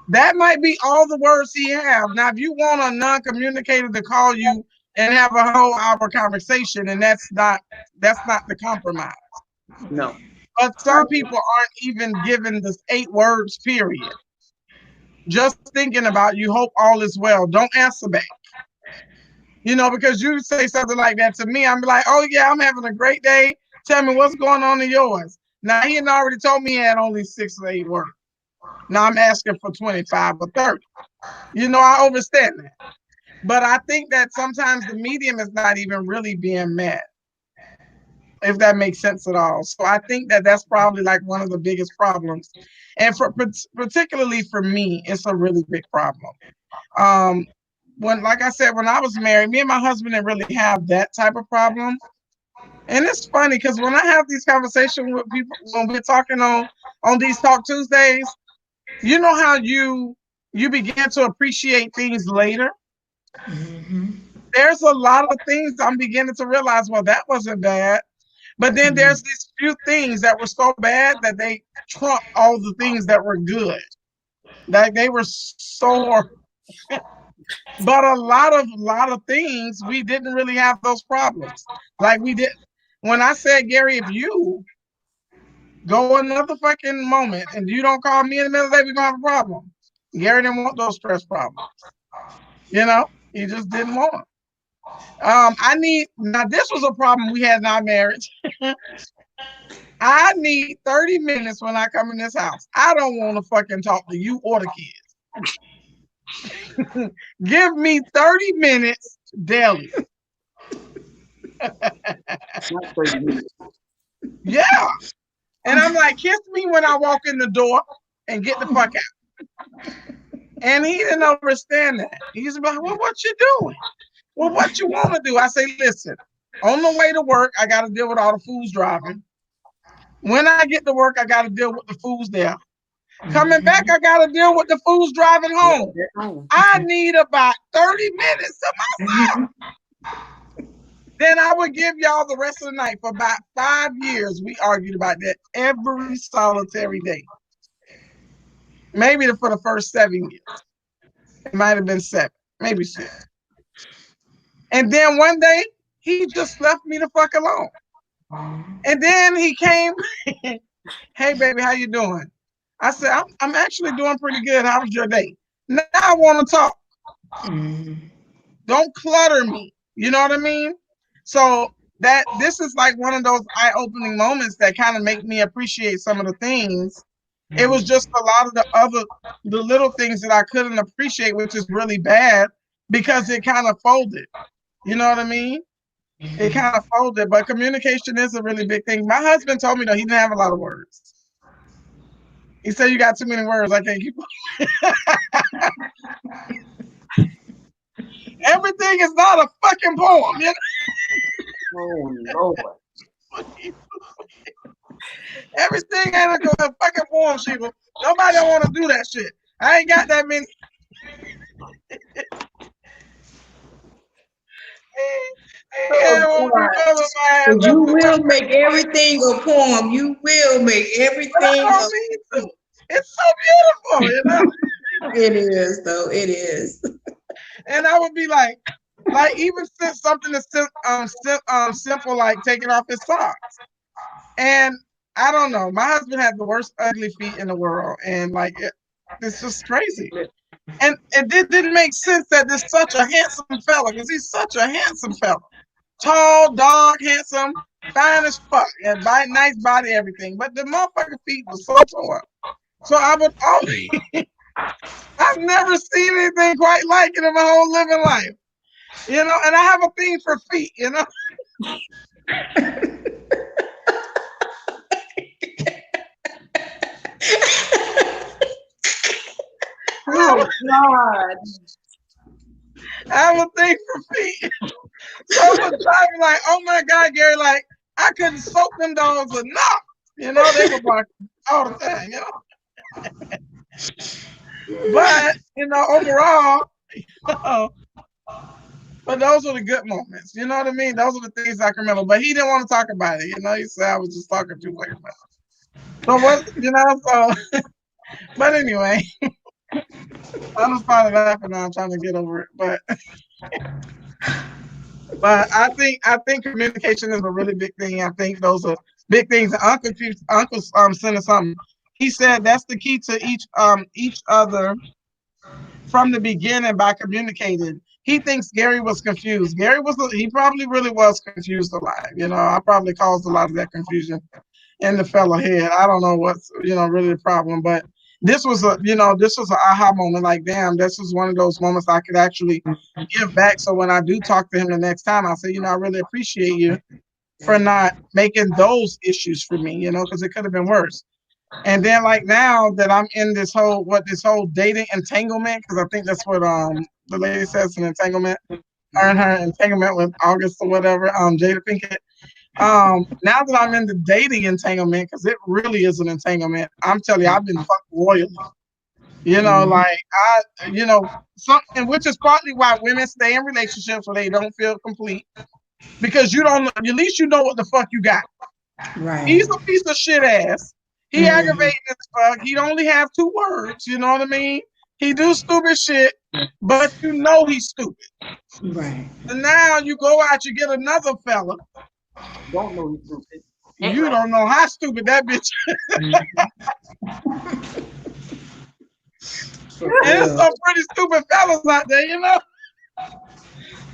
That might be all the words he have. Now, if you want a non-communicator to call you and have a whole hour conversation, and that's not the compromise. No. But some people aren't even given this 8 words period. Just thinking about you, hope all is well. Don't answer back. Because you say something like that to me, I'm like, oh yeah, I'm having a great day. Tell me what's going on in yours. Now he had already told me he had only 6 or 8 words. Now I'm asking for 25 or 30. I understand that. But I think that sometimes the medium is not even really being met, if that makes sense at all. So I think that that's probably like one of the biggest problems. And particularly for me, it's a really big problem. Like I said, when I was married, me and my husband didn't really have that type of problem. And it's funny because when I have these conversations with people, when we're talking on these Talk Tuesdays, you know how you begin to appreciate things later. Mm-hmm. There's a lot of things I'm beginning to realize, well, that wasn't bad. But then there's these few things that were so bad that they trumped all the things that were good. Like they were so but a lot of things we didn't really have those problems. Like we did when I said, Gary, if you go another fucking moment and you don't call me in the middle of the day, we're gonna have a problem. Gary didn't want those stress problems. He just didn't want them. Now this was a problem we had in our marriage. I need 30 minutes when I come in this house. I don't want to fucking talk to you or the kids. Give me 30 minutes daily. Not 30 minutes. Yeah. And I'm like, kiss me when I walk in the door and get the fuck out. And he didn't understand that. He's like, well, what you doing? Well, what you want to do? I say, listen, on the way to work, I got to deal with all the fools driving. When I get to work, I got to deal with the fools there. Coming back, I got to deal with the fools driving home. I need about 30 minutes to myself. Then I would give y'all the rest of the night. For about 5 years, we argued about that every solitary day. Maybe for the first 7 years. It might have been 7, maybe 6. And then one day, he just left me the fuck alone. And then he came, hey, baby, how you doing? I said, I'm actually doing pretty good. How was your day? Now I want to talk. Don't clutter me. You know what I mean? So this is like one of those eye-opening moments that kind of make me appreciate some of the things. It was just a lot of the little things that I couldn't appreciate, which is really bad because it kind of folded. You know what I mean? It kind of folded, but communication is a really big thing. My husband told me, though, he didn't have a lot of words. He said, you got too many words. I can't keep Everything is not a fucking poem, you know? Oh, Lord. Everything ain't a fucking poem, Sheba. Nobody don't want to do that shit. I ain't got that many. You will make everything a poem. You will make everything. It's so beautiful, you know. It is, though. It is. And I would be like even something that's simple, like taking off his socks. And I don't know. My husband had the worst ugly feet in the world, and it's just crazy. And it didn't make sense that there's such a handsome fella, because he's such a handsome fella. Tall, dark, handsome, fine as fuck, and nice body, everything. But the motherfucking feet was so tore. So I would always, I've never seen anything quite like it in my whole living life. You know, and I have a thing for feet, you know. Oh, God. I have a thing for feet. So I was driving like, oh my God, Gary, like I couldn't soak them dogs enough. You know, they were barking all the time, you know. But, you know, overall, but those were the good moments. You know what I mean? Those are the things I can remember. But he didn't want to talk about it. You know, he said I was just talking too much about it. So what, you know, so, but anyway, I'm just probably laughing now. I'm trying to get over it. But But I think communication is a really big thing. I think those are big things. Uncle sent us something. He said that's the key to each other from the beginning by communicating. He thinks Gary was confused. He probably really was confused a lot. I probably caused a lot of that confusion in the fella head. I don't know what's really the problem, but this was an aha moment. Like, damn, this was one of those moments I could actually give back. So when I do talk to him the next time, I say, I really appreciate you for not making those issues for me, because it could have been worse. And then like now that I'm in this whole dating entanglement, because I think that's what the lady says, an entanglement, her and her entanglement with August or whatever, Jada Pinkett. Now that I'm in the dating entanglement, because it really is an entanglement, I'm telling you, I've been fucked royally. Like something, which is partly why women stay in relationships so they don't feel complete, because you don't, at least you know what the fuck you got. Right. He's a piece of shit ass. He aggravating as fuck. He'd only have 2 words. You know what I mean? He do stupid shit, but he's stupid. Right. And now you go out, you get another fella. Don't know he's stupid. You don't know how stupid that bitch is. There's some pretty stupid fellas out there,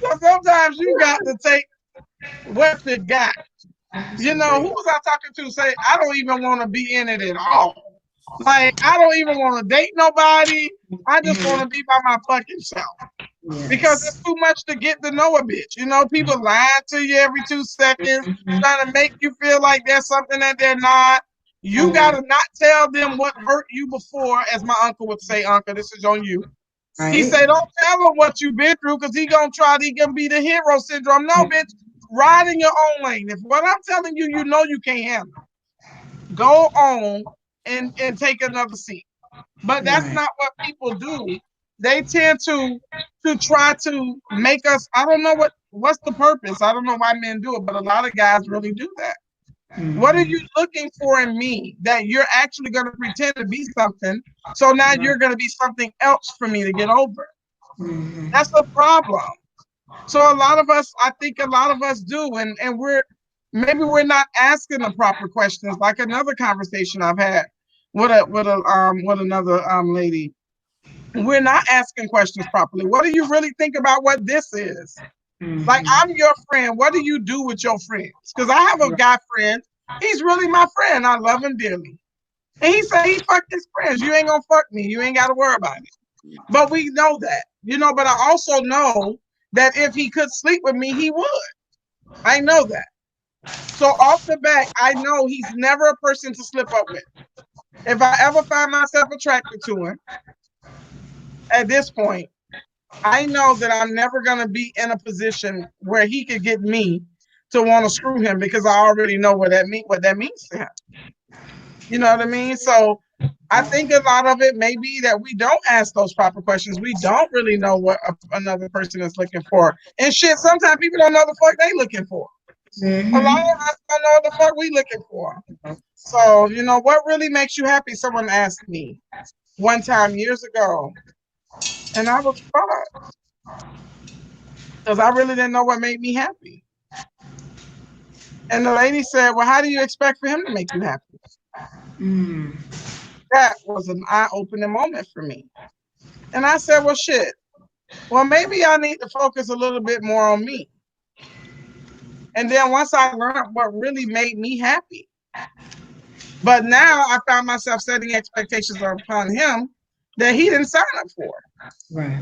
So sometimes you got to take what you got. Who was I talking to? Say, I don't even want to be in it at all. Like, I don't even want to date nobody. I just want to be by my fucking self. Yes. Because it's too much to get to know a bitch. People lying to you every 2 seconds, trying to make you feel like there's something that they're not. You gotta not tell them what hurt you before, as my uncle would say. Uncle, this is on you. Right. He said, don't tell him what you've been through, because he gonna be the hero syndrome. No, bitch, ride in your own lane. If what I'm telling you, you can't handle, go on and take another seat. But that's not what people do. They tend to try to make us, I don't know what's the purpose. I don't know why men do it, but a lot of guys really do that. What are you looking for in me that you're actually going to pretend to be something? So now you're going to be something else for me to get over. That's the problem. So I think a lot of us do, and we're not asking the proper questions. Like another conversation I've had with another lady. We're not asking questions properly. What do you really think about what this is? Like, I'm your friend. What do you do with your friends? Because I have a guy friend. He's really my friend. I love him dearly. And he said he fucked his friends. You ain't gonna fuck me. You ain't got to worry about it. But we know that, but I also know that if he could sleep with me, he would. I know that. So off the bat, I know he's never a person to slip up with. If I ever find myself attracted to him, at this point, I know that I'm never going to be in a position where he could get me to want to screw him, because I already know what that means to him. You know what I mean? So I think a lot of it may be that we don't ask those proper questions. We don't really know what another person is looking for. And shit, sometimes people don't know the fuck they looking for. A lot of us don't know what the fuck we looking for. So, what really makes you happy? Someone asked me one time years ago. And I was fucked, because I really didn't know what made me happy. And the lady said, well, how do you expect for him to make you happy? That was an eye-opening moment for me. And I said, well, shit. Well, maybe I need to focus a little bit more on me. And then once I learned what really made me happy. But now I found myself setting expectations upon him that he didn't sign up for. Right.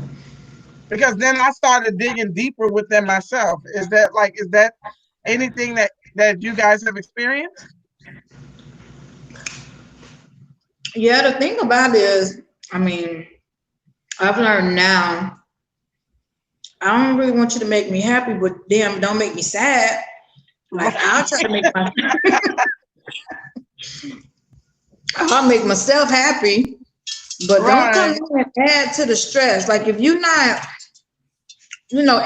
Because then I started digging deeper within myself. Is that anything that you guys have experienced? Yeah, the thing about it is, I've learned now, I don't really want you to make me happy, but damn, don't make me sad. Like, I'll try to make I'll make myself happy, but don't come in and add to the stress. Like, if you're not,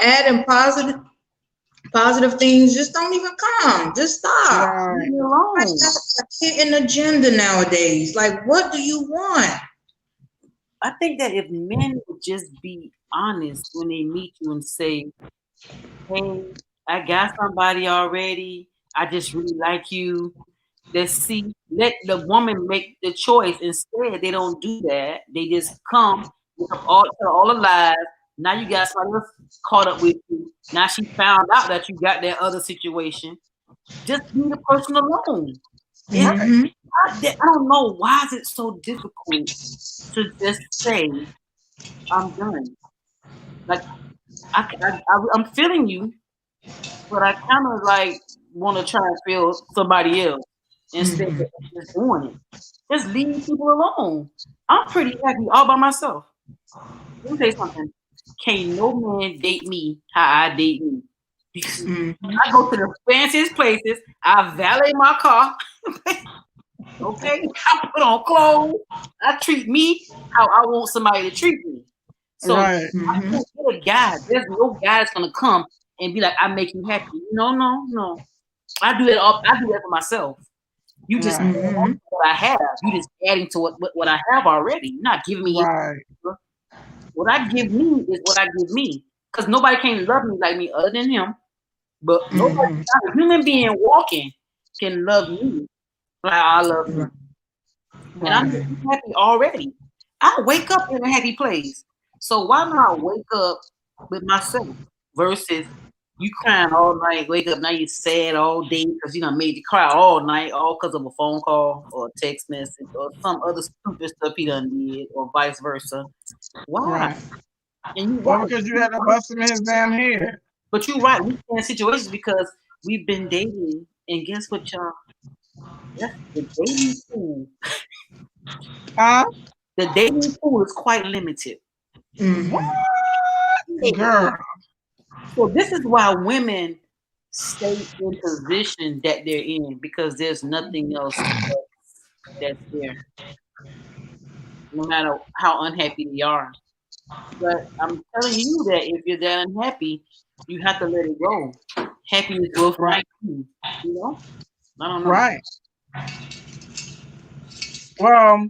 adding positive things, just don't even come. Just stop. Right. Leave me alone. That's a hidden agenda nowadays. Like, what do you want? I think that if men would just be honest when they meet you and say, hey, I got somebody already. I just really like you. Let's see. Let the woman make the choice. Instead, they don't do that. They just come with all the lies. Now you got somebody else caught up with you. Now she found out that you got that other situation. Just leave the person alone. And Right. Mm-hmm. I don't know why is it so difficult to just say I'm done. Like I'm feeling you, but I kind of like want to try and feel somebody else instead of Mm-hmm. just doing it. Just leave people alone. I'm pretty happy all by myself. Let me say something. Can't no man date me how I date me. Because Mm-hmm. I go to the fanciest places. I valet my car. Okay, I put on clothes. I treat me how I want somebody to treat me. So Right. I Mm-hmm. can't get a guy. There's no guy that's gonna come and be like, "I make you happy." No, no, no. I do that. I do that for myself. You just add Right. on Mm-hmm. to what I have. You just adding to what I have already. You're not giving me Right. anything. What I give me is what I give me. Because nobody can love me like me other than him. But nobody, Mm-hmm. not a human being walking can love me like I love Right. you. And I'm Right. happy already. I wake up in a happy place. So why not wake up with myself versus you crying all night, wake up now you sad all day because you done made you cry all night, all because of a phone call or a text message or some other stupid stuff he done did or vice versa. Why? Right. And you Well, right. because you had to bust him in his damn head. But you right. We stay in situations because we've been dating and guess what y'all? That's the dating pool. Huh? The dating pool is quite limited. What? Mm-hmm. Girl. So this is why women stay in position that they're in because there's nothing else that's there, no matter how unhappy they are. But I'm telling you that if you're that unhappy, you have to let it go. Happiness will Right. find you. You know? I don't know. Right. Well,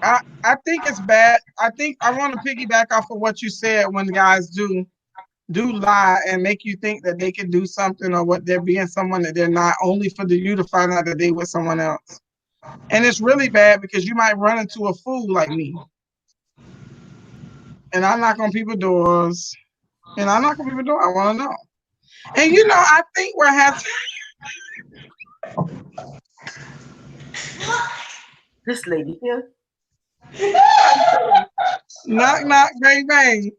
I think it's bad. I think I want to piggyback off of what you said when guys do lie and make you think that they can do something or what they're being someone that they're not, only for you to find out that they with someone else. And it's really bad because you might run into a fool like me. And I knock on people's doors. And I knock on people's door. I want to know. And I think we're having This lady here, knock knock bang bang.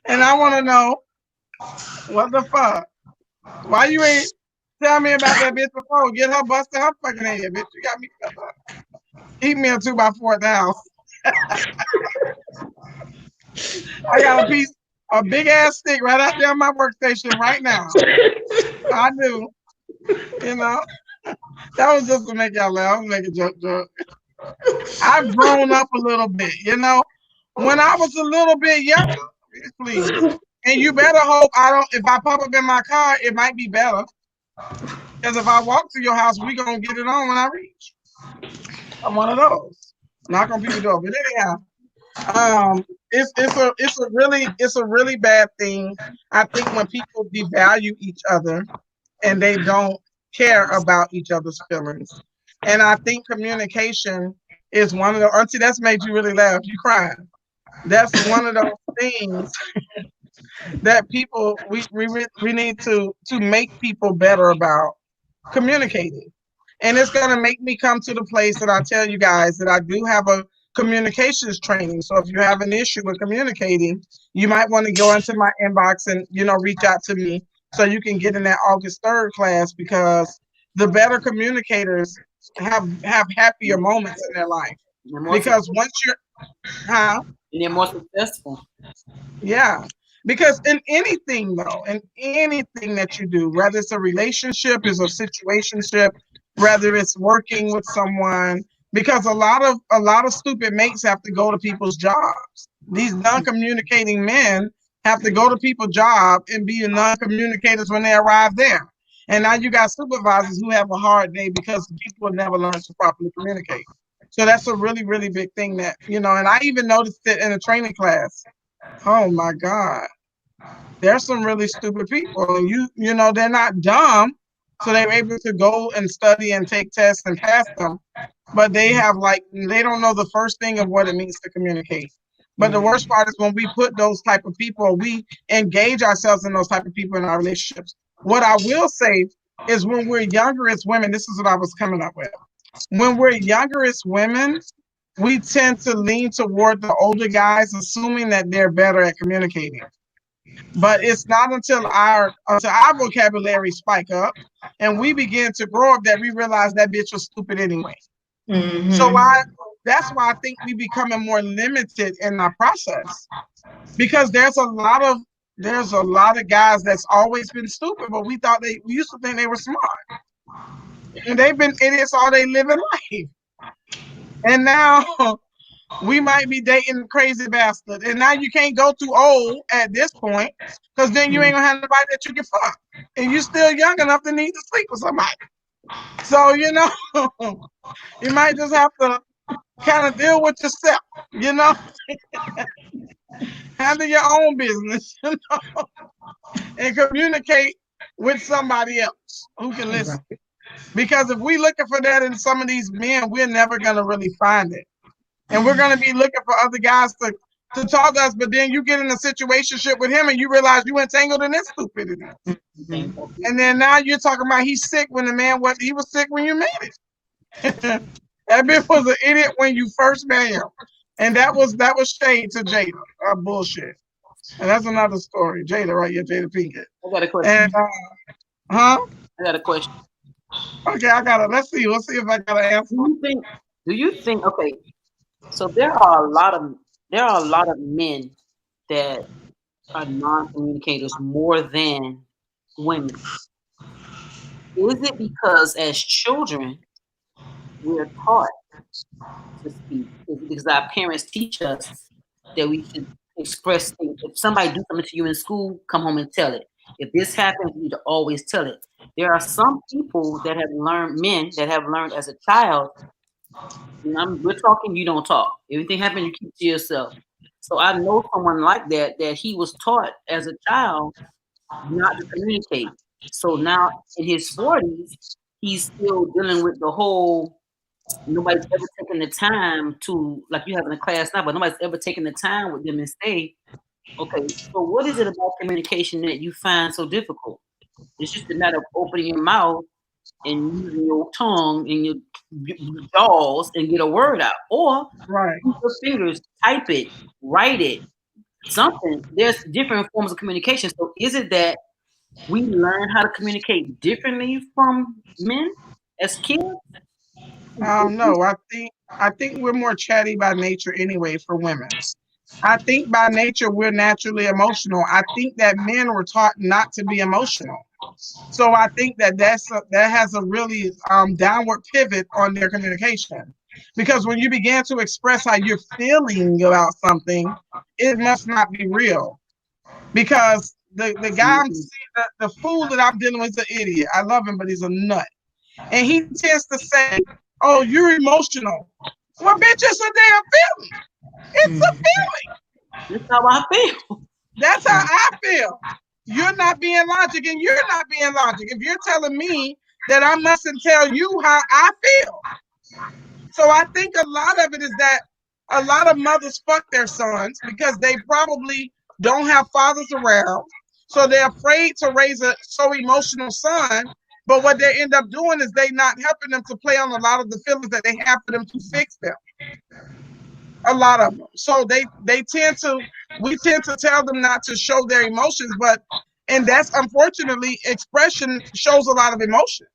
And I want to know what the fuck. Why you ain't tell me about that bitch before? Get her busted her fucking head, bitch. You got me fucked up. Keep me a 2x4 at the house. I got a big ass stick right out there on my workstation right now. I do. You know, that was just to make y'all laugh. I was making joke. I've grown up a little bit. When I was a little bit younger, please. And you better hope I don't. If I pop up in my car, it might be better. Because if I walk to your house, we gonna get it on when I reach. I'm one of those. Knock on people's door. But anyhow, it's a really bad thing. I think when people devalue each other and they don't care about each other's feelings. And I think communication is one of the auntie that's made you really laugh. You crying. That's one of those things that people we need to make people better about communicating. And it's going to make me come to the place that I tell you guys that I do have a communications training. So if you have an issue with communicating, you might want to go into my inbox and reach out to me so you can get in that August 3rd class, because the better communicators have happier moments in their life. they're more Because successful. once you're huh? And they're more successful. Yeah. Because in anything though, in anything that you do, whether it's a relationship, is a situationship, whether it's working with someone, because a lot of stupid mates have to go to people's jobs. These non-communicating men have to go to people's job and be non-communicators when they arrive there. And now you got supervisors who have a hard day because people have never learned to properly communicate. So that's a really, really big thing that, and I even noticed it in a training class. Oh my God. There's some really stupid people, and you know they're not dumb, so they're able to go and study and take tests and pass them. But they have they don't know the first thing of what it means to communicate. But the worst part is when we put those type of people, we engage ourselves in those type of people in our relationships. What I will say is when we're younger as women, this is what I was coming up with. When we're younger as women, we tend to lean toward the older guys, assuming that they're better at communicating. But it's not until our vocabulary spike up and we begin to grow up that we realize that bitch was stupid anyway. Mm-hmm. So that's why I think we becoming more limited in our process, because there's a lot of guys that's always been stupid, but we used to think they were smart, and they've been idiots all they living life. And now we might be dating crazy bastard, and now you can't go too old at this point, because then you ain't gonna have nobody that you can fuck, and you still young enough to need to sleep with somebody. So you might just have to kind of deal with yourself, handle your own business, and communicate with somebody else who can listen. Because if we're looking for that in some of these men, we're never gonna really find it. And we're going to be looking for other guys to talk to us, but then you get in a situationship with him and you realize you entangled in this stupidity. Mm-hmm. And then now you're talking about he's sick when the man he was sick when you met it. That bitch was an idiot when you first met him. And that was shade to Jada. Bullshit. And that's another story. Jada, right here, Jada Pinkett. I got a question. And, I got a question. Okay, let's see if I got an answer. Do you think, okay, so there are a lot of men that are non-communicators more than women. Is it because as children we're taught to speak? Is it because our parents teach us that we should express things? If somebody do something to you in school, come home and tell it. If this happens, you need to always tell it. There are some people that have learned, men that have learned as a child, we're talking, you don't talk. Everything happens, you keep to yourself. So I know someone like that he was taught as a child not to communicate. So now in his 40s, he's still dealing with the whole, nobody's ever taken the time to, like you have in a class now, but nobody's ever taken the time with them and say, okay, so what is it about communication that you find so difficult? It's just a matter of opening your mouth and using your tongue and your jaws and get a word out, or use your fingers, type it, write it, something. There's different forms of communication. So is it that we learn how to communicate differently from men as kids? No, I think we're more chatty by nature anyway for women. I think by nature we're naturally emotional. I think that men were taught not to be emotional. So I think that has a really downward pivot on their communication. Because when you begin to express how you're feeling about something, it must not be real. Because the guy the fool that I'm dealing with is an idiot. I love him, but he's a nut. And he tends to say, "Oh, you're emotional." Well, bitch, it's a damn feeling. It's a feeling. That's how I feel. That's how I feel. You're not being logic, and you're not being logic. If you're telling me that I mustn't tell you how I feel. So I think a lot of it is that a lot of mothers fuck their sons because they probably don't have fathers around. So they're afraid to raise a so emotional son. But what they end up doing is they not helping them to play on a lot of the feelings that they have for them to fix them. A lot of them. So we tend to tell them not to show their emotions, and that's unfortunately, expression shows a lot of emotion.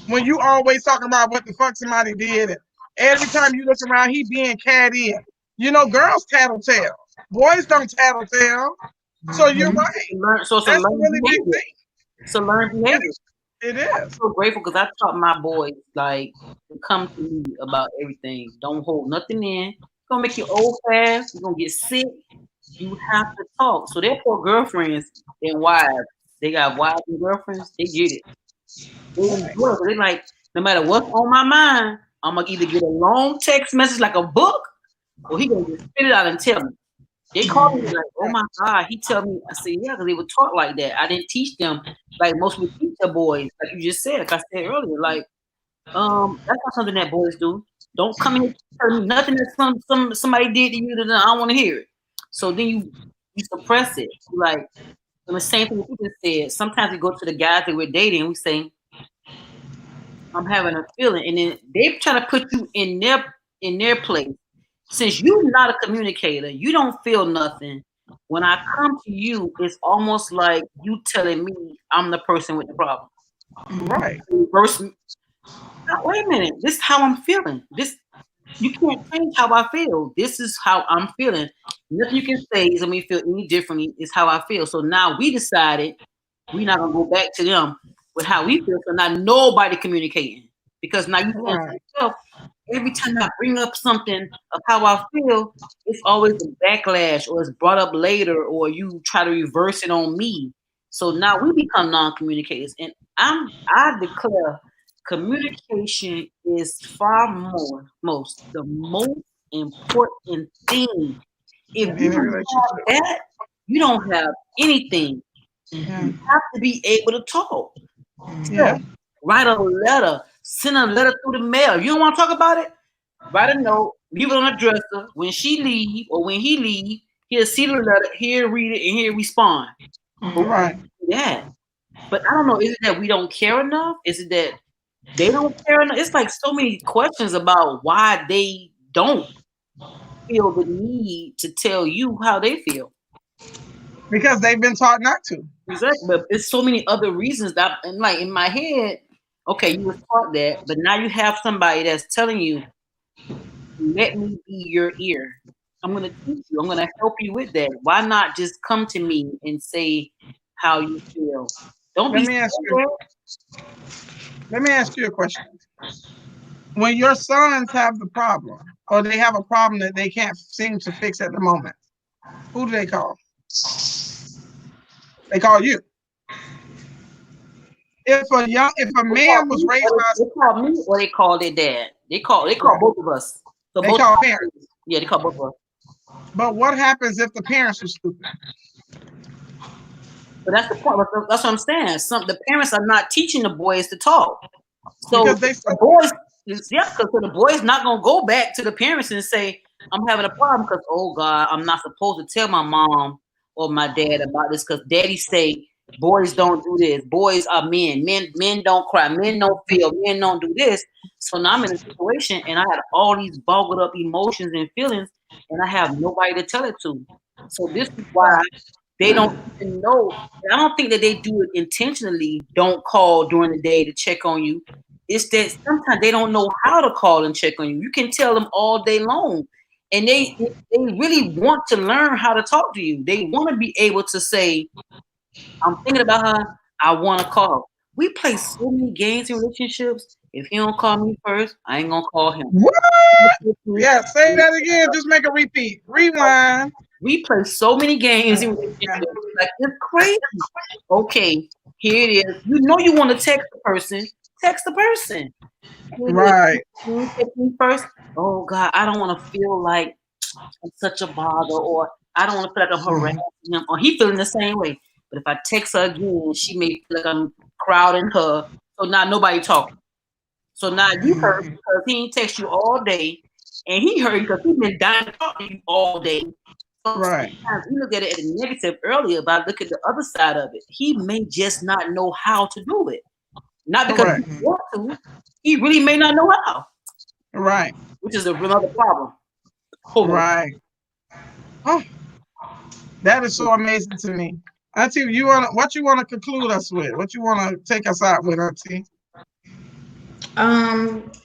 When you always talking about what the fuck somebody did, and every time you look around, he being catty. Girls tattletale. Boys don't tattletale. So you're right. So that's a really big thing. So learn behavior. It is. I'm so grateful because I taught my boys to come to me about everything. Don't hold nothing in. It's gonna make you old fast. You're gonna get sick. You have to talk. So their poor girlfriends and wives, they got wives and girlfriends. They get it. They like, no matter what's on my mind, I'm gonna either get a long text message like a book, or he gonna just spit it out and tell me. They call me like, oh my God. He tell me, I said, yeah, because they were taught like that. I didn't teach them like most people teach their boys, like you just said, like I said earlier, like that's not something that boys do. Don't come in and tell me nothing that somebody did to you that I don't want to hear it. So then you suppress it. Like and the same thing you just said. Sometimes we go to the guys that we're dating and we say, I'm having a feeling, and then they try to put you in their place. Since you're not a communicator, you don't feel nothing. When I come to you, it's almost like you telling me I'm the person with the problem. Right. Reverse. Wait a minute. This is how I'm feeling. This you can't change how I feel. This is how I'm feeling. Nothing you can say is gonna make me feel any differently. It's how I feel. So now we decided we're not gonna go back to them with how we feel. So now nobody communicating because now you saying to yourself, every time I bring up something of how I feel, it's always a backlash or it's brought up later or you try to reverse it on me. So now we become non-communicators. And I declare communication is the most important thing. If In you any don't relationship. have that, you don't have anything. Yeah. You have to be able to talk. Yeah. Write a letter, send a letter through the mail. You don't want to talk about it? Write a note, leave it on the dresser. When she leave or when he leave, he'll see the letter, he'll read it, and he'll respond. But Right. that. But I don't know, is it that we don't care enough? Is it that they don't care enough? It's like so many questions about why they don't feel the need to tell you how they feel. Because they've been taught not to. Exactly. But there's so many other reasons that and like in my head, okay, you were taught that, but now you have somebody that's telling you, let me be your ear. I'm gonna teach you, I'm gonna help you with that. Why not just come to me and say how you feel? Don't Let be me ask scared. you a question. When your sons have the problem, or they have a problem that they can't seem to fix at the moment, who do they call? They call you. If a man was raised by, They call me or they call their dad. They call both of us. So they both call parents. yeah, they call both of us. But what happens if the parents are stupid? But that's the point. That's what I'm saying. The parents are not teaching the boys to talk. So Because they the boys, yeah, because the boys not gonna go back to the parents and say, "I'm having a problem because oh God, I'm not supposed to tell my mom or my dad about this because daddy say boys don't do this. Boys are men. Men don't cry. Men don't feel. Men don't do this." So now I'm in a situation and I had all these boggled up emotions and feelings, and I have nobody to tell it to. So this is why they don't even know. And I don't think that they do it intentionally. Don't call during the day to check on you. It's that sometimes they don't know how to call and check on you. You can tell them all day long, and they really want to learn how to talk to you. They want to be able to say, "I'm thinking about her. I want to call." We play so many games in relationships. If he don't call me first, I ain't gonna call him. What? Yeah, say that again. Just make a repeat. Rewind. We play so many games in relationships. Like it's crazy. Okay, here it is. You know you want to text the person. Text the person. Right. You text me first. Oh God, I don't want to feel like I'm such a bother, or I don't want to feel like I'm harassing him, or he feeling the same way. But if I text her again, she may feel like I'm crowding her. So now nobody talking. So now you hurt because he ain't text you all day, and he hurt because he been dying to talk to you all day. So Right. sometimes we look at it as a negative earlier, but I look at the other side of it. He may just not know how to do it. Not because Correct. he want to. He really may not know how. Right. Which is another problem. Hold on. Right. Oh, that is so amazing to me. Auntie, what you want to conclude us with? What you want to take us out with, Auntie?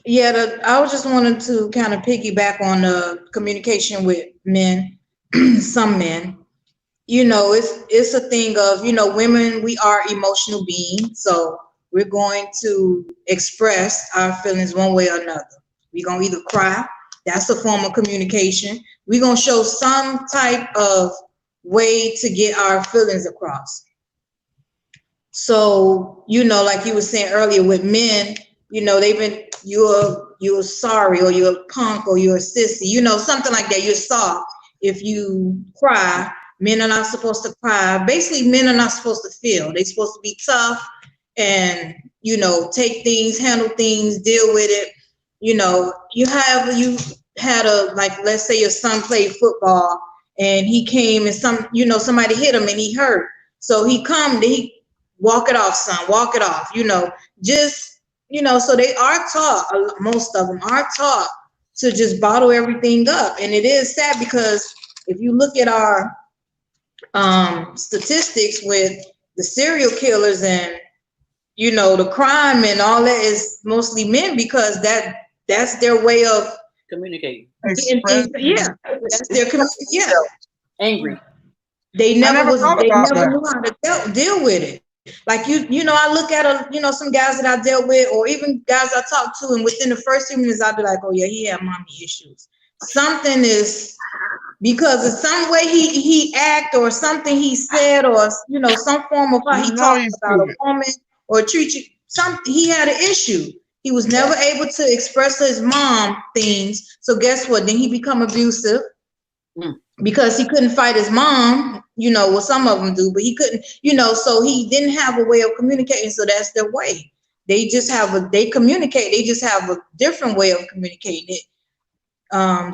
Yeah, I was just wanted to kind of piggyback on the communication with men, some men. It's a thing of, women, we are emotional beings, so we're going to express our feelings one way or another. We're going to either cry, that's a form of communication. We're going to show some type of way to get our feelings across. So, like you were saying earlier with men, they've been, you're sorry, or you're a punk, or you're a sissy, something like that. You're soft. if you cry, men are not supposed to cry. Basically, men are not supposed to feel. They're supposed to be tough and, you know, take things, handle things, deal with it. You know, you had a, like, let's say your son played football and he came and somebody hit him and he hurt. So he walk it off, son, walk it off, just, so they are taught, most of them are taught to just bottle everything up. And it is sad because if you look at our statistics with the serial killers and, the crime and all that is mostly men because that's their way of communicating. Yeah, that's their yeah. Angry. They never knew how to deal with it. Like I look at some guys that I dealt with, or even guys I talked to, and within the first 2 minutes, I'd be like, oh yeah, he had mommy issues. Something is because of some way he act or something he said or some form of how he talked about a woman or treat you. He had an issue. He was never able to express to his mom things. So guess what? Then he become abusive. Because he couldn't fight his mom, well, some of them do, but he couldn't, so he didn't have a way of communicating. So that's their way. They just they communicate. They just have a different way of communicating it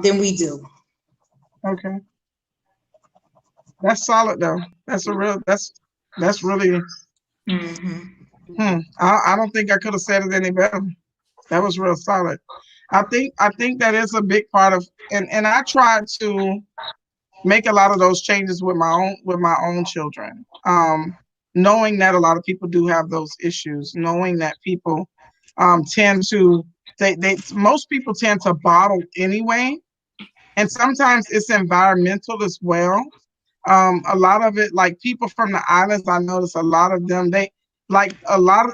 than we do. Okay. That's solid though. That's really, I don't think I could have said it any better. That was real solid. I think that is a big part of, and I tried to make a lot of those changes with my own children. Knowing that a lot of people do have those issues, knowing that people tend to most people tend to bottle anyway, and sometimes it's environmental as well. A lot of it, like people from the islands, I notice a lot of them,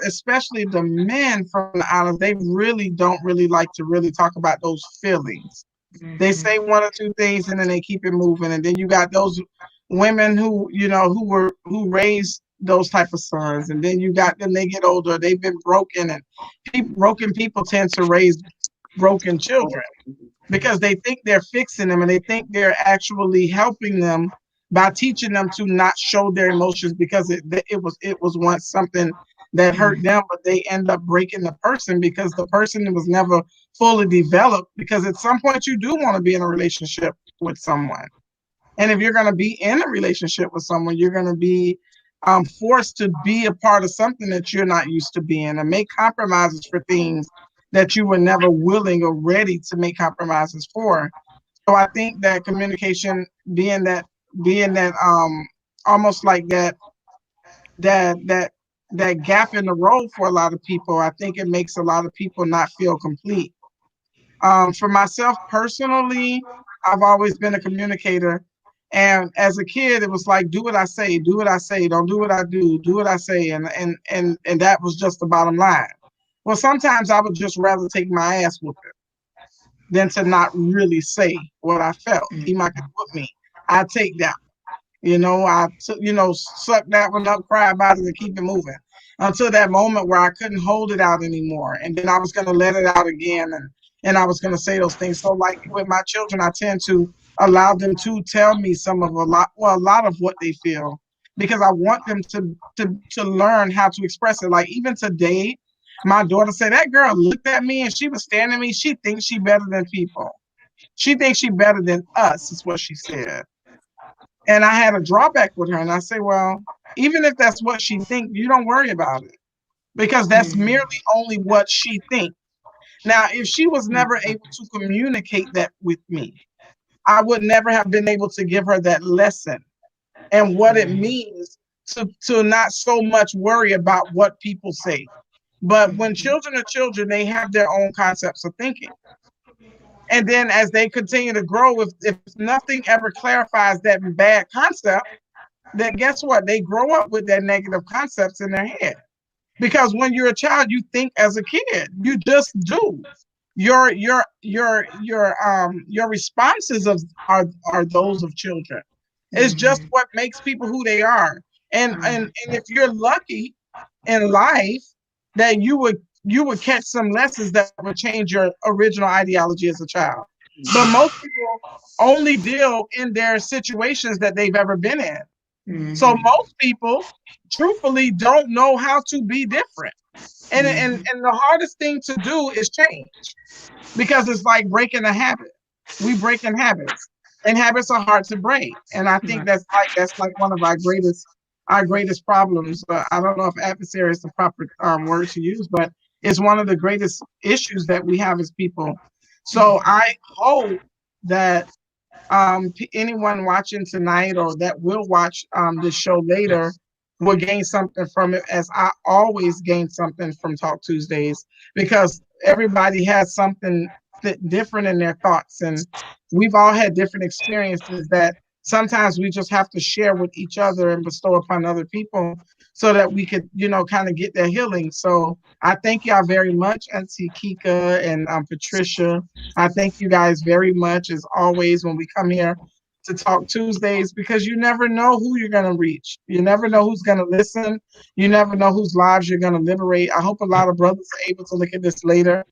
especially the men from the islands, they really don't really like to really talk about those feelings. They say one or two things and then they keep it moving. And then you got those women who raised those type of sons. And then you got them, they get older, they've been broken, and broken people tend to raise broken children because they think they're fixing them and they think they're actually helping them by teaching them to not show their emotions because it was once something that hurt them, but they end up breaking the person because the person was never fully developed. Because at some point you do want to be in a relationship with someone, and if you're going to be in a relationship with someone, you're going to be forced to be a part of something that you're not used to being, and make compromises for things that you were never willing or ready to make compromises for. So I think that communication being that almost like that gap in the road for a lot of people, I think it makes a lot of people not feel complete. For myself personally, I've always been a communicator. And as a kid, it was like, do what I say, don't do what I do what I say. And that was just the bottom line. Well, sometimes I would just rather take my ass whooping than to not really say what I felt. He might have put me. I take that. Suck that one up, cry about it, and keep it moving until that moment where I couldn't hold it out anymore. And then I was going to let it out again. And I was going to say those things. So like with my children, I tend to allow them to tell me a lot of what they feel, because I want them to learn how to express it. Like even today, my daughter said, that girl looked at me and she was staring at me. She thinks she better than people. She thinks she better than us, is what she said. And I had a drawback with her. And I say, well, even if that's what she thinks, you don't worry about it, because that's merely only what she thinks. Now, if she was never able to communicate that with me, I would never have been able to give her that lesson and what it means to not so much worry about what people say. But when children are children, they have their own concepts of thinking. And then as they continue to grow, if nothing ever clarifies that bad concept, then guess what? They grow up with that negative concepts in their head. Because when you're a child, you think as a kid. You just do. Your responses are those of children. It's just what makes people who they are. And if you're lucky in life, that you would catch some lessons that would change your original ideology as a child. but most people only deal in their situations that they've ever been in. So Mhm. most people truthfully don't know how to be different. And the hardest thing to do is change, because it's like breaking a habit. We breaking habits, and habits are hard to break. And I think Right. that's like one of our greatest problems. I don't know if adversary is the proper word to use, but it's one of the greatest issues that we have as people. So I hope that anyone watching tonight or that will watch this show later will gain something from it, as I always gain something from Talk Tuesdays, because everybody has something different in their thoughts, and we've all had different experiences that sometimes we just have to share with each other and bestow upon other people so that we could, kind of get that healing. So I thank y'all very much, Auntie Kika and Patricia. I thank you guys very much, as always, when we come here to Talk Tuesdays, because you never know who you're going to reach. You never know who's going to listen. You never know whose lives you're going to liberate. I hope a lot of brothers are able to look at this later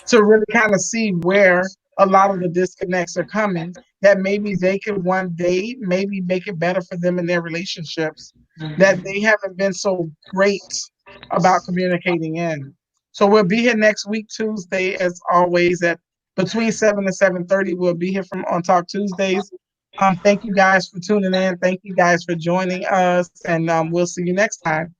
to really kind of see where a lot of the disconnects are coming, that maybe they could one day maybe make it better for them in their relationships, that they haven't been so great about communicating in. So we'll be here next week, Tuesday, as always, at between 7 and 7:30. We'll be here from on Talk Tuesdays. Thank you guys for tuning in. Thank you guys for joining us, and we'll see you next time.